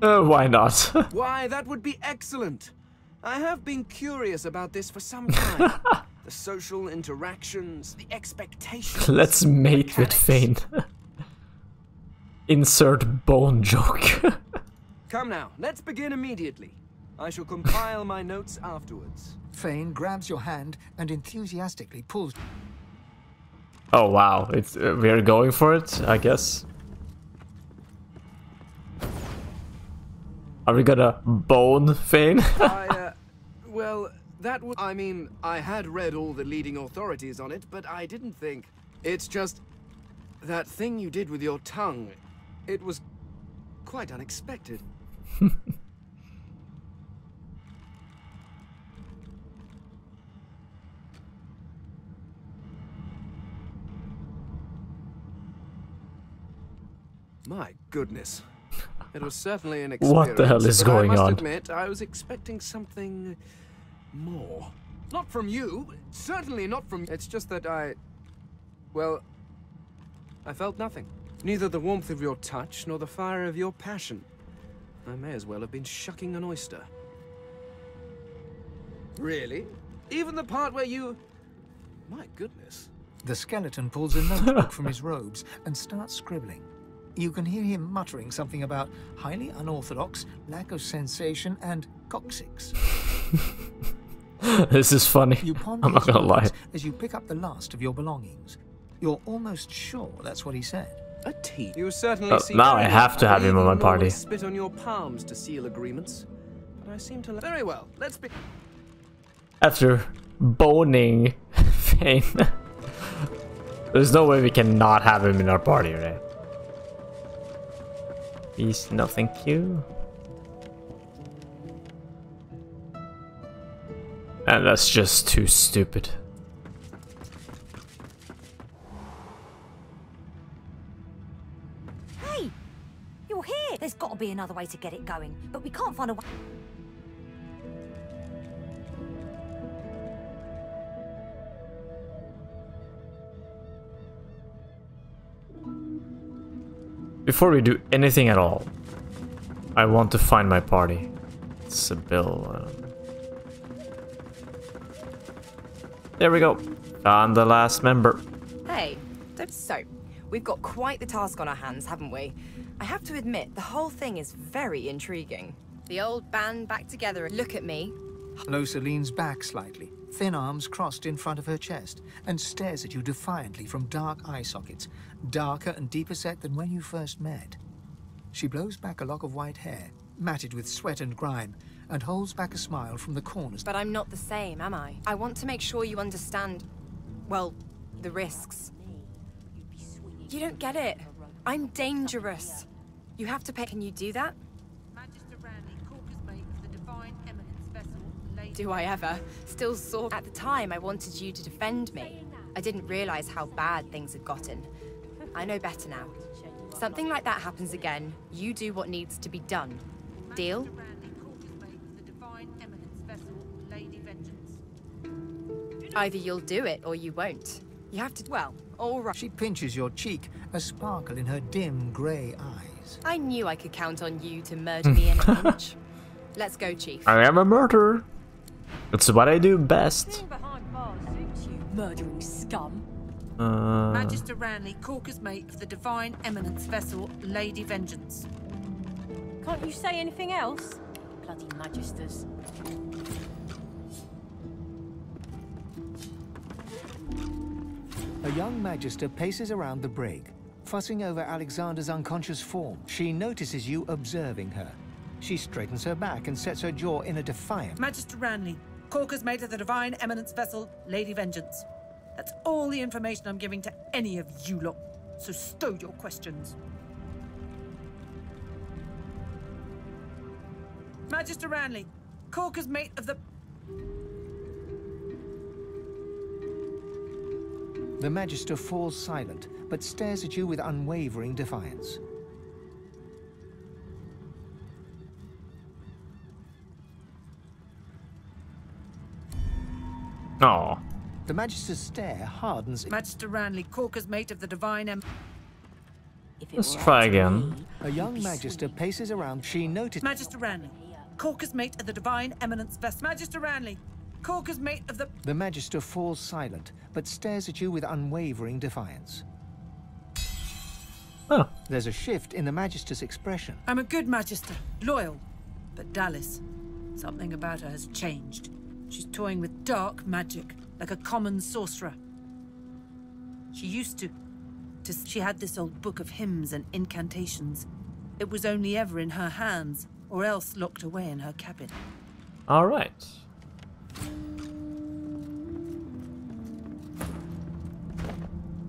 A: Why not?
J: Why, that would be excellent. I have been curious about this for some time. The social interactions, the expectations.
A: Let's mate with Fane. Insert bone joke.
J: Come now, let's begin immediately. I shall compile my notes afterwards.
G: Fane grabs your hand and enthusiastically pulls.
A: Oh wow, it's we're going for it, I guess. Are we gonna bone Fane?
J: Well, that would... I mean, I had read all the leading authorities on it, but I didn't think... It's just... that thing you did with your tongue, it was quite unexpected. My goodness. It was certainly an experience.
A: What the hell is
J: but
A: going
J: I must
A: on?
J: admit, I was expecting something more. Not from you. Certainly not from... It's just that well, I felt nothing. Neither the warmth of your touch, nor the fire of your passion. I may as well have been shucking an oyster. Really? Even the part where you... My goodness.
G: The skeleton pulls a notebook from his robes and starts scribbling. You can hear him muttering something about highly unorthodox, lack of sensation, and coccyx.
A: This is funny.
G: You ponder
A: I'm not
G: his
A: gonna lie.
G: words as you pick up the last of your belongings. You're almost sure that's what he said.
J: A tea. You certainly seem
A: now I have to have him on my party.
J: Spit on your palms to seal agreements, but I seem to. Very well. Let's be.
A: After boning Fane, there's no way we can not have him in our party, right? Please, no, thank you. And that's just too stupid.
D: Hey! You're here! There's got to be another way to get it going, but we can't find a way.
A: Before we do anything at all, I want to find my party. Sibyl. There we go. Found the last member.
K: Hey, so, we've got quite the task on our hands, haven't we? I have to admit, the whole thing is very intriguing. The old band back together. Look at me.
G: Lohse leans back slightly, thin arms crossed in front of her chest, and stares at you defiantly from dark eye sockets, darker and deeper set than when you first met. She blows back a lock of white hair, matted with sweat and grime, and holds back a smile from the corners.
K: But I'm not the same, am I? I want to make sure you understand, well, the risks. You don't get it. I'm dangerous. You have to pay. Can you do that? Do I ever? Still sore. At the time, I wanted you to defend me. I didn't realize how bad things had gotten. I know better now. Something like that happens again, you do what needs to be done. Deal? Either you'll do it or you won't. You have to, well, all right.
G: She pinches your cheek, a sparkle in her dim grey eyes.
K: I knew I could count on you to murder me in a pinch. Let's go, Chief.
A: I am a murderer. It's what I do best.
O: Murdering scum.
Q: Magister Ranley, Corker's mate of the Divine Eminence vessel, Lady Vengeance.
O: Can't you say anything else? Bloody Magisters.
G: A young Magister paces around the brig, fussing over Alexander's unconscious form. She notices you observing her. She straightens her back and sets her jaw in a defiant...
Q: Magister Ranley, Corker's mate of the Divine Eminence vessel, Lady Vengeance. That's all the information I'm giving to any of you lot. So stow your questions. Magister Ranley, Corker's mate of the...
G: The Magister falls silent, but stares at you with unwavering defiance.
A: Oh.
G: The Magister's stare hardens.
Q: Magister Ranley, Corker's mate of the Divine
A: Let's try again.
G: A young Magister paces around. She notices...
Q: Magister Ranley, Corker's mate of the Divine Eminence vessel. Magister Ranley, Corker's mate of the...
G: The Magister falls silent, but stares at you with unwavering defiance.
A: Oh.
G: There's a shift in the Magister's expression.
Q: I'm a good Magister, loyal. But Dallas, something about her has changed. She's toying with dark magic, like a common sorcerer. She used to... She had this old book of hymns and incantations. It was only ever in her hands, or else locked away in her cabin.
A: All right.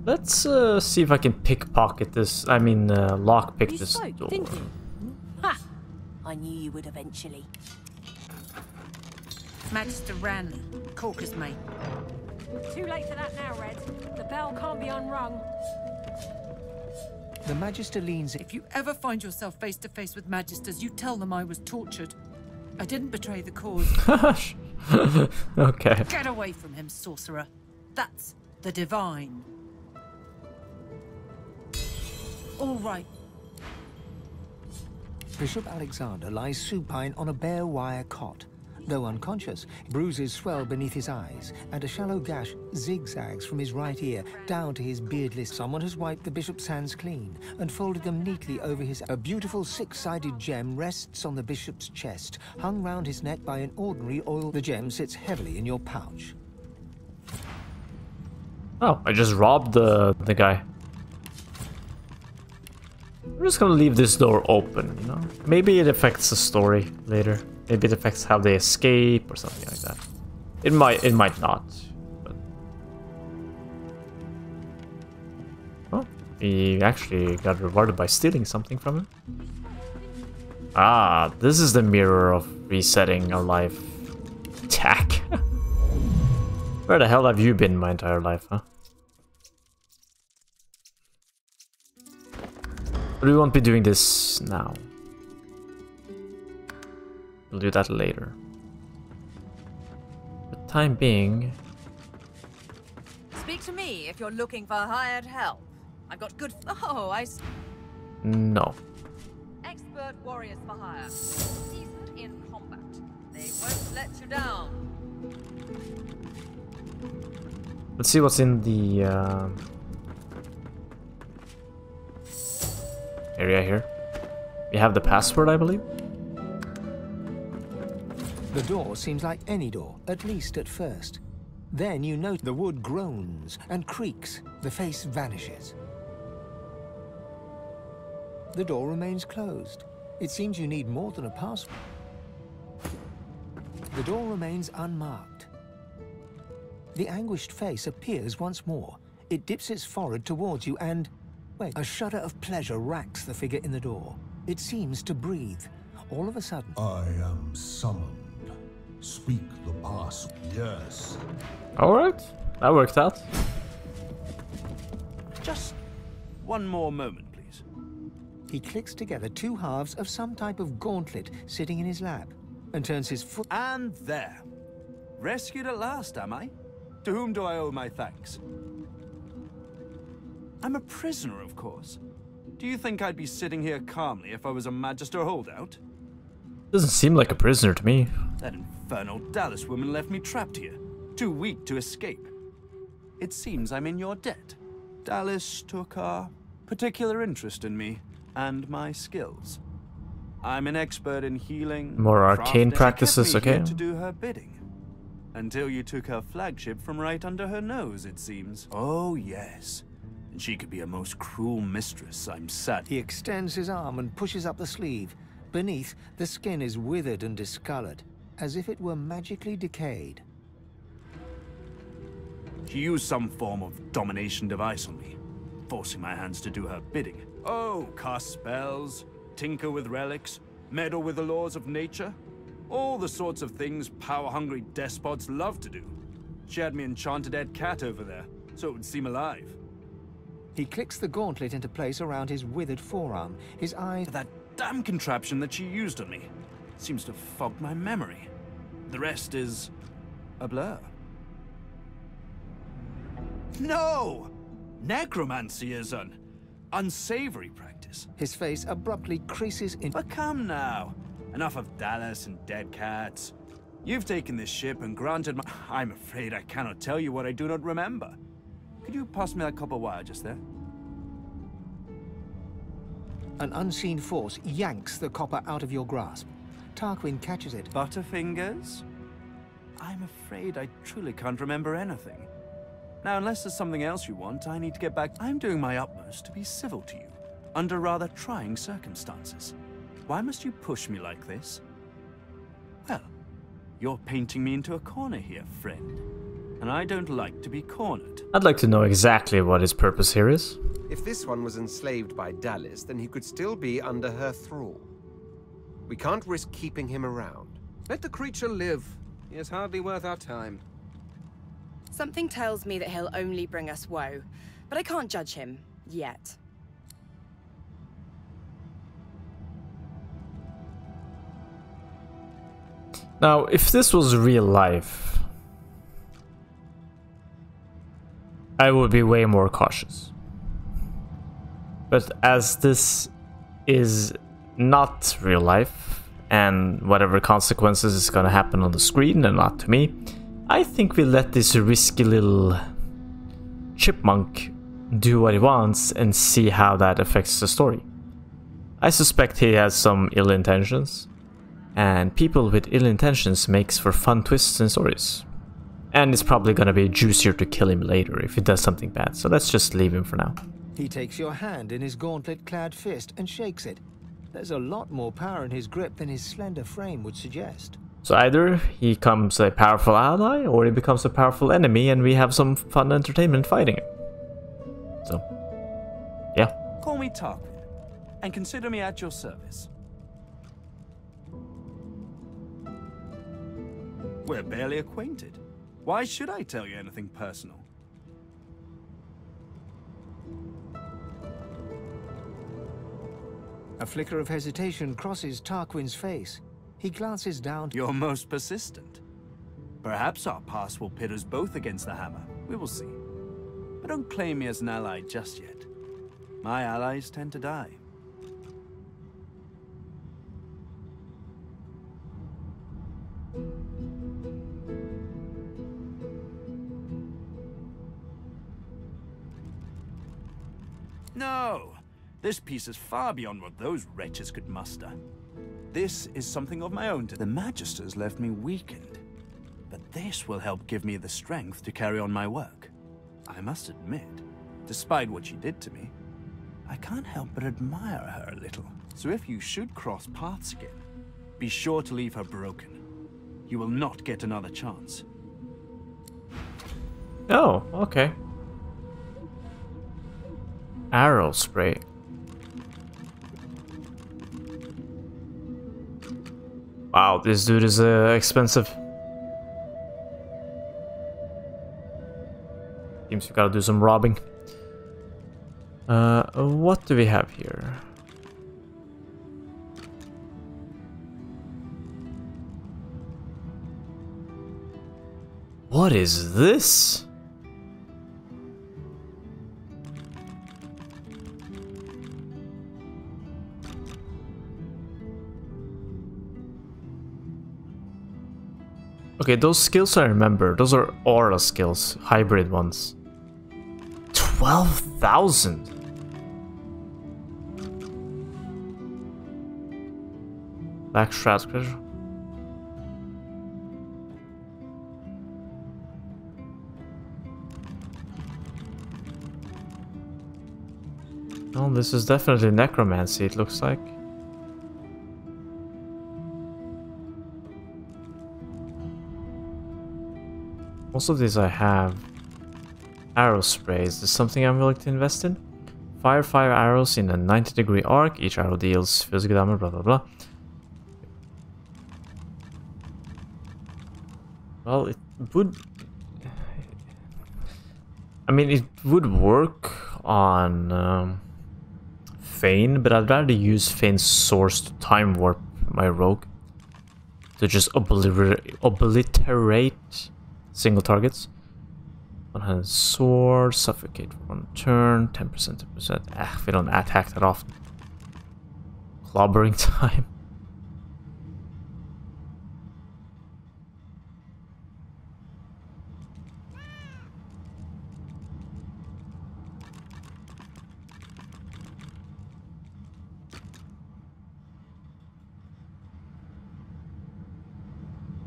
A: Let's see if I can pickpocket this. I mean, lockpick this door.
O: Didn't you? Ha! I knew you would eventually.
Q: Magister Ranley, Corker's mate.
O: Too late for that now, Red. The bell can't be unrung.
G: The Magister leans in.
Q: If you ever find yourself face to face with Magisters, you tell them I was tortured. I didn't betray the cause.
A: Okay.
Q: Get away from him, sorcerer. That's the Divine. All right.
G: Bishop Alexander lies supine on a bare wire cot. Though unconscious, bruises swell beneath his eyes, and a shallow gash zigzags from his right ear down to his beardless. Someone has wiped the bishop's hands clean and folded them neatly over his... A beautiful six-sided gem rests on the bishop's chest, hung round his neck by an ordinary oil. The gem sits heavily in your pouch.
A: Oh, I just robbed the guy. I'm just gonna leave this door open, you know? Maybe it affects the story later. Maybe it affects how they escape or something like that. It might not. But... Oh, he actually got rewarded by stealing something from him. Ah, this is the mirror of resetting a life. Tack. Where the hell have you been my entire life, huh? But we won't be doing this now. We'll do that later. For the time being...
I: Speak to me if you're looking for hired help. I've got good... Oh,
A: No.
I: Expert
H: Warriors for hire. Seasoned in combat. They won't let you down.
A: Let's see what's in the area here. We have the password, I believe.
G: The door seems like any door, at least at first. Then you note the wood groans and creaks. The face vanishes. The door remains closed. It seems you need more than a password. The door remains unmarked. The anguished face appears once more. It dips its forehead towards you and... wait, a shudder of pleasure racks the figure in the door. It seems to breathe. All of a sudden...
R: I am summoned. Speak the password. Yes.
A: Alright, that worked out.
S: Just one more moment, please.
G: He clicks together two halves of some type of gauntlet sitting in his lap and turns his foot...
S: And there. Rescued at last, am I? To whom do I owe my thanks? I'm a prisoner, of course. Do you think I'd be sitting here calmly if I was a Magister holdout?
A: Doesn't seem like a prisoner to me.
S: That infernal Dallas woman left me trapped here, too weak to escape. It seems I'm in your debt. Dallas took a particular interest in me and my skills. I'm an expert in healing.
A: More arcane
S: crafting.
A: practices,
S: She kept me
A: okay.
S: here to do her bidding. Until you took her flagship from right under her nose, it seems. Oh, yes. And she could be a most cruel mistress, I'm sad.
G: He extends his arm and pushes up the sleeve. Beneath, the skin is withered and discolored, as if it were magically decayed.
S: She used some form of domination device on me, forcing my hands to do her bidding. Oh, cast spells, tinker with relics, meddle with the laws of nature. All the sorts of things power-hungry despots love to do. She had me enchanted dead cat over there, so it would seem alive.
G: He clicks the gauntlet into place around his withered forearm. His eyes...
S: That damn contraption that she used on me seems to have fogged my memory. The rest is a blur. No! Necromancy is an unsavory practice.
G: His face abruptly creases in...
S: But come now. Enough of Dallas and dead cats. You've taken this ship and granted my... I'm afraid I cannot tell you what I do not remember. Could you pass me that copper wire just there?
G: An unseen force yanks the copper out of your grasp. Tarquin catches it.
S: Butterfingers? I'm afraid I truly can't remember anything. Now, unless there's something else you want, I need to get back. I'm doing my utmost to be civil to you, under rather trying circumstances. Why must you push me like this? Well, you're painting me into a corner here, friend. And I don't like to be cornered.
A: I'd like to know exactly what his purpose here is.
N: If this one was enslaved by Dallas, then he could still be under her thrall. We can't risk keeping him around.
J: Let the creature live. He is hardly worth our time.
K: Something tells me that he'll only bring us woe, but I can't judge him yet.
A: Now, if this was real life, I would be way more cautious. But as this is not real life, and whatever consequences is gonna happen on the screen and not to me, I think we let this risky little chipmunk do what he wants and see how that affects the story. I suspect he has some ill intentions, and people with ill intentions makes for fun twists in stories. And it's probably gonna be juicier to kill him later if he does something bad, so let's just leave him for now.
G: He takes your hand in his gauntlet-clad fist and shakes it. There's a lot more power in his grip than his slender frame would suggest.
A: So either he becomes a powerful ally, or he becomes a powerful enemy, and we have some fun entertainment fighting him. So, yeah.
S: Call me Tarquin, and consider me at your service. We're barely acquainted. Why should I tell you anything personal?
G: A flicker of hesitation crosses Tarquin's face. He glances down.
S: You're most persistent. Perhaps our past will pit us both against the hammer. We will see. But don't claim me as an ally just yet. My allies tend to die. No, this piece is far beyond what those wretches could muster. This is something of my own. The Magisters left me weakened, but this will help give me the strength to carry on my work. I must admit, despite what she did to me, I can't help but admire her a little. So if you should cross paths again, be sure to leave her broken. You will not get another chance.
A: Oh, okay. Arrow spray. Wow, this dude is expensive. Seems we gotta do some robbing. What do we have here? What is this? Okay, those skills I remember. Those are aura skills, hybrid ones. 12,000. Black Shroud Treasure. Oh, this is definitely necromancy, it looks like. Most of these I have. Arrow spray. Is this something I'm willing to invest in? Fire 5 arrows in a 90-degree arc. Each arrow deals physical damage, blah blah blah. Well, it would... I mean, it would work on Fane, but I'd rather use Fane's source to time warp my rogue. To just obliterate single targets. 100 sword, suffocate for 1 turn, 10%, 10%. Ah, we don't attack that often. Clobbering time.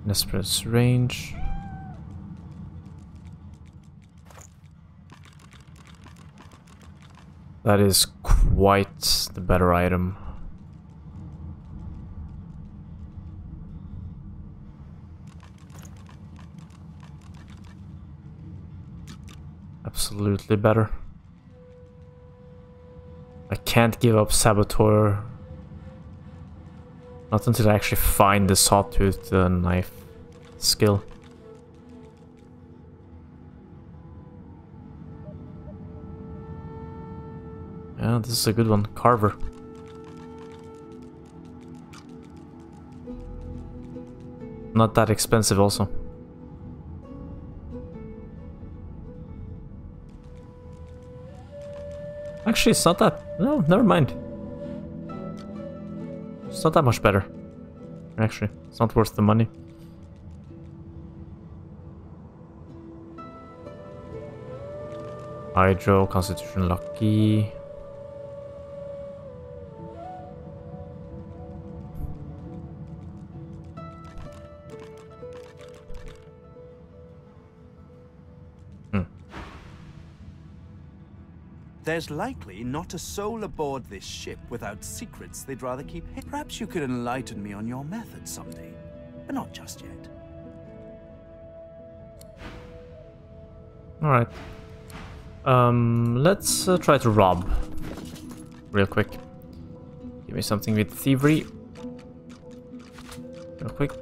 A: Nesper's range. That is quite the better item. Absolutely better. I can't give up Saboteur. Not until I actually find the Sawtooth knife skill. Yeah, this is a good one. Carver. Not that expensive also. Actually, it's not that... No, never mind. It's not that much better. Actually, it's not worth the money. Hydro, Constitution Lucky.
S: There's likely not a soul aboard this ship without secrets they'd rather keep hidden. Perhaps you could enlighten me on your method someday, but not just yet.
A: Alright. Let's try to rob. Real quick. Give me something with thievery. Real quick.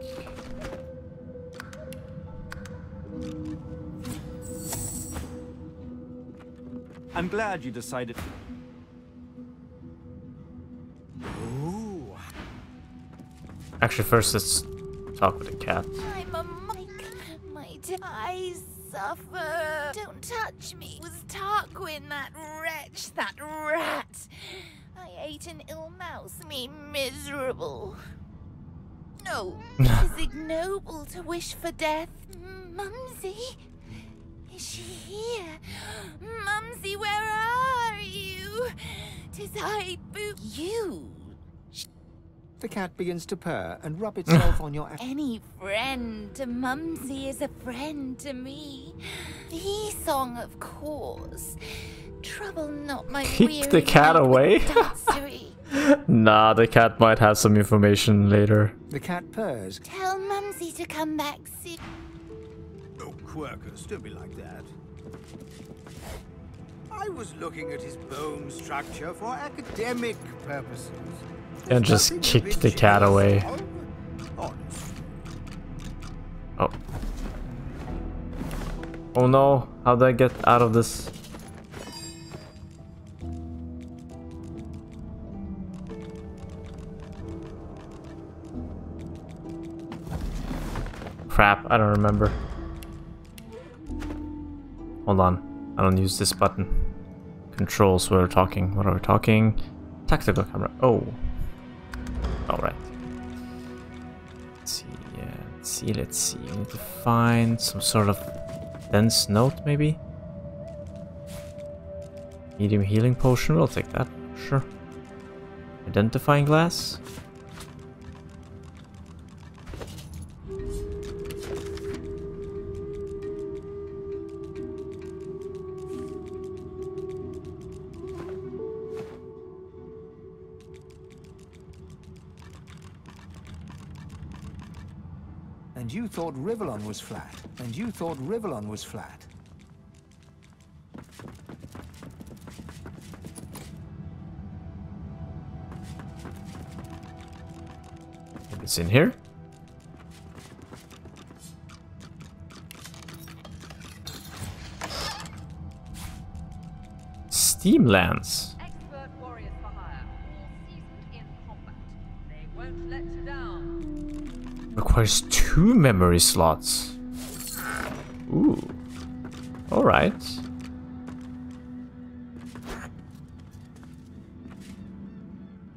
S: I'm glad you decided.
A: Ooh. Actually, first let's talk with the cat.
T: I'm a Mike. My eyes suffer. Don't touch me. It was Tarquin, that wretch, that rat. I ate an ill mouse, me miserable. No, it is ignoble to wish for death. Mumsy? Is she here? Mumsy, where are you? boo! 'Tis I, boo! You!
G: The cat begins to purr and rub itself on your...
T: Any friend to Mumsy is a friend to me. The song, of course. Trouble not my
A: Keep the cat away? Nah, the cat might have some information later.
G: The cat purrs.
T: Tell Mumsy to come back soon.
L: Oh, Quirkus, don't be like that. I was looking at his bone structure for academic purposes.
A: And just kick the cat away. Oh. Oh no, how do I get out of this? Crap, I don't remember. Hold on, I don't use this button. Controls, we're talking. What are we talking? Tactical camera. Oh. Alright. Let's see, let's see. We need to find some sort of dense note, maybe? Medium healing potion, we'll take that, sure. Identifying glass?
G: And you thought Rivellon was flat. And you thought Rivellon was flat.
A: It's in here. Steam lance.
H: Expert warriors for hire, all seasoned in combat. They won't let you down.
A: Requires 2 memory slots. Ooh. Alright.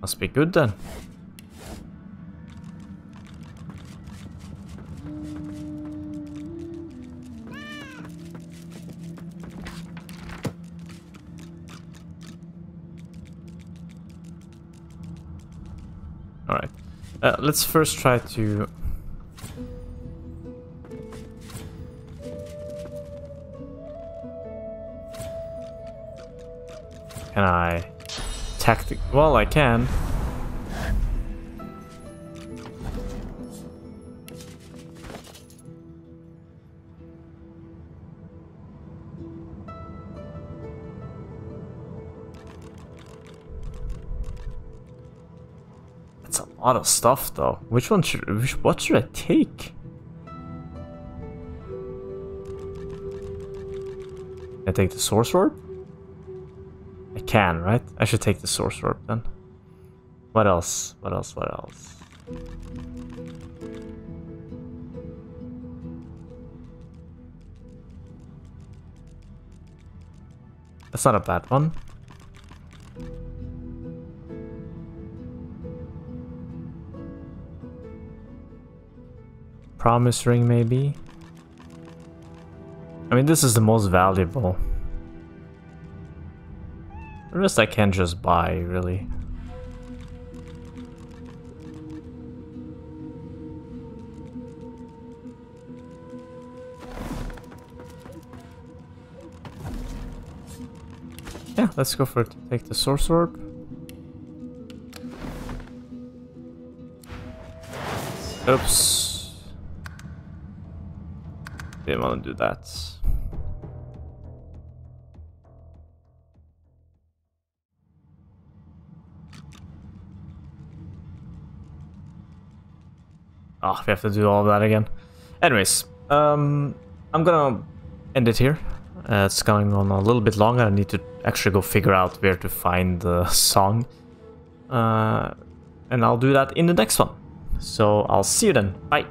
A: Must be good then. Alright. Let's first try to... Can I... tactic... Well, I can. That's a lot of stuff, though. Which one should... what should I take? Can I take the source orb? I can, right? I should take the source orb then. What else? What else? What else? That's not a bad one. Promise ring, maybe? I mean, this is the most valuable. The rest I can just buy, really. Yeah, let's go for it. Take the source orb. Oops. Didn't want to do that. Oh, we have to do all of that again. Anyways, I'm gonna end it here. It's going on a little bit longer. I need to actually go figure out where to find the song. And I'll do that in the next one. So I'll see you then. Bye.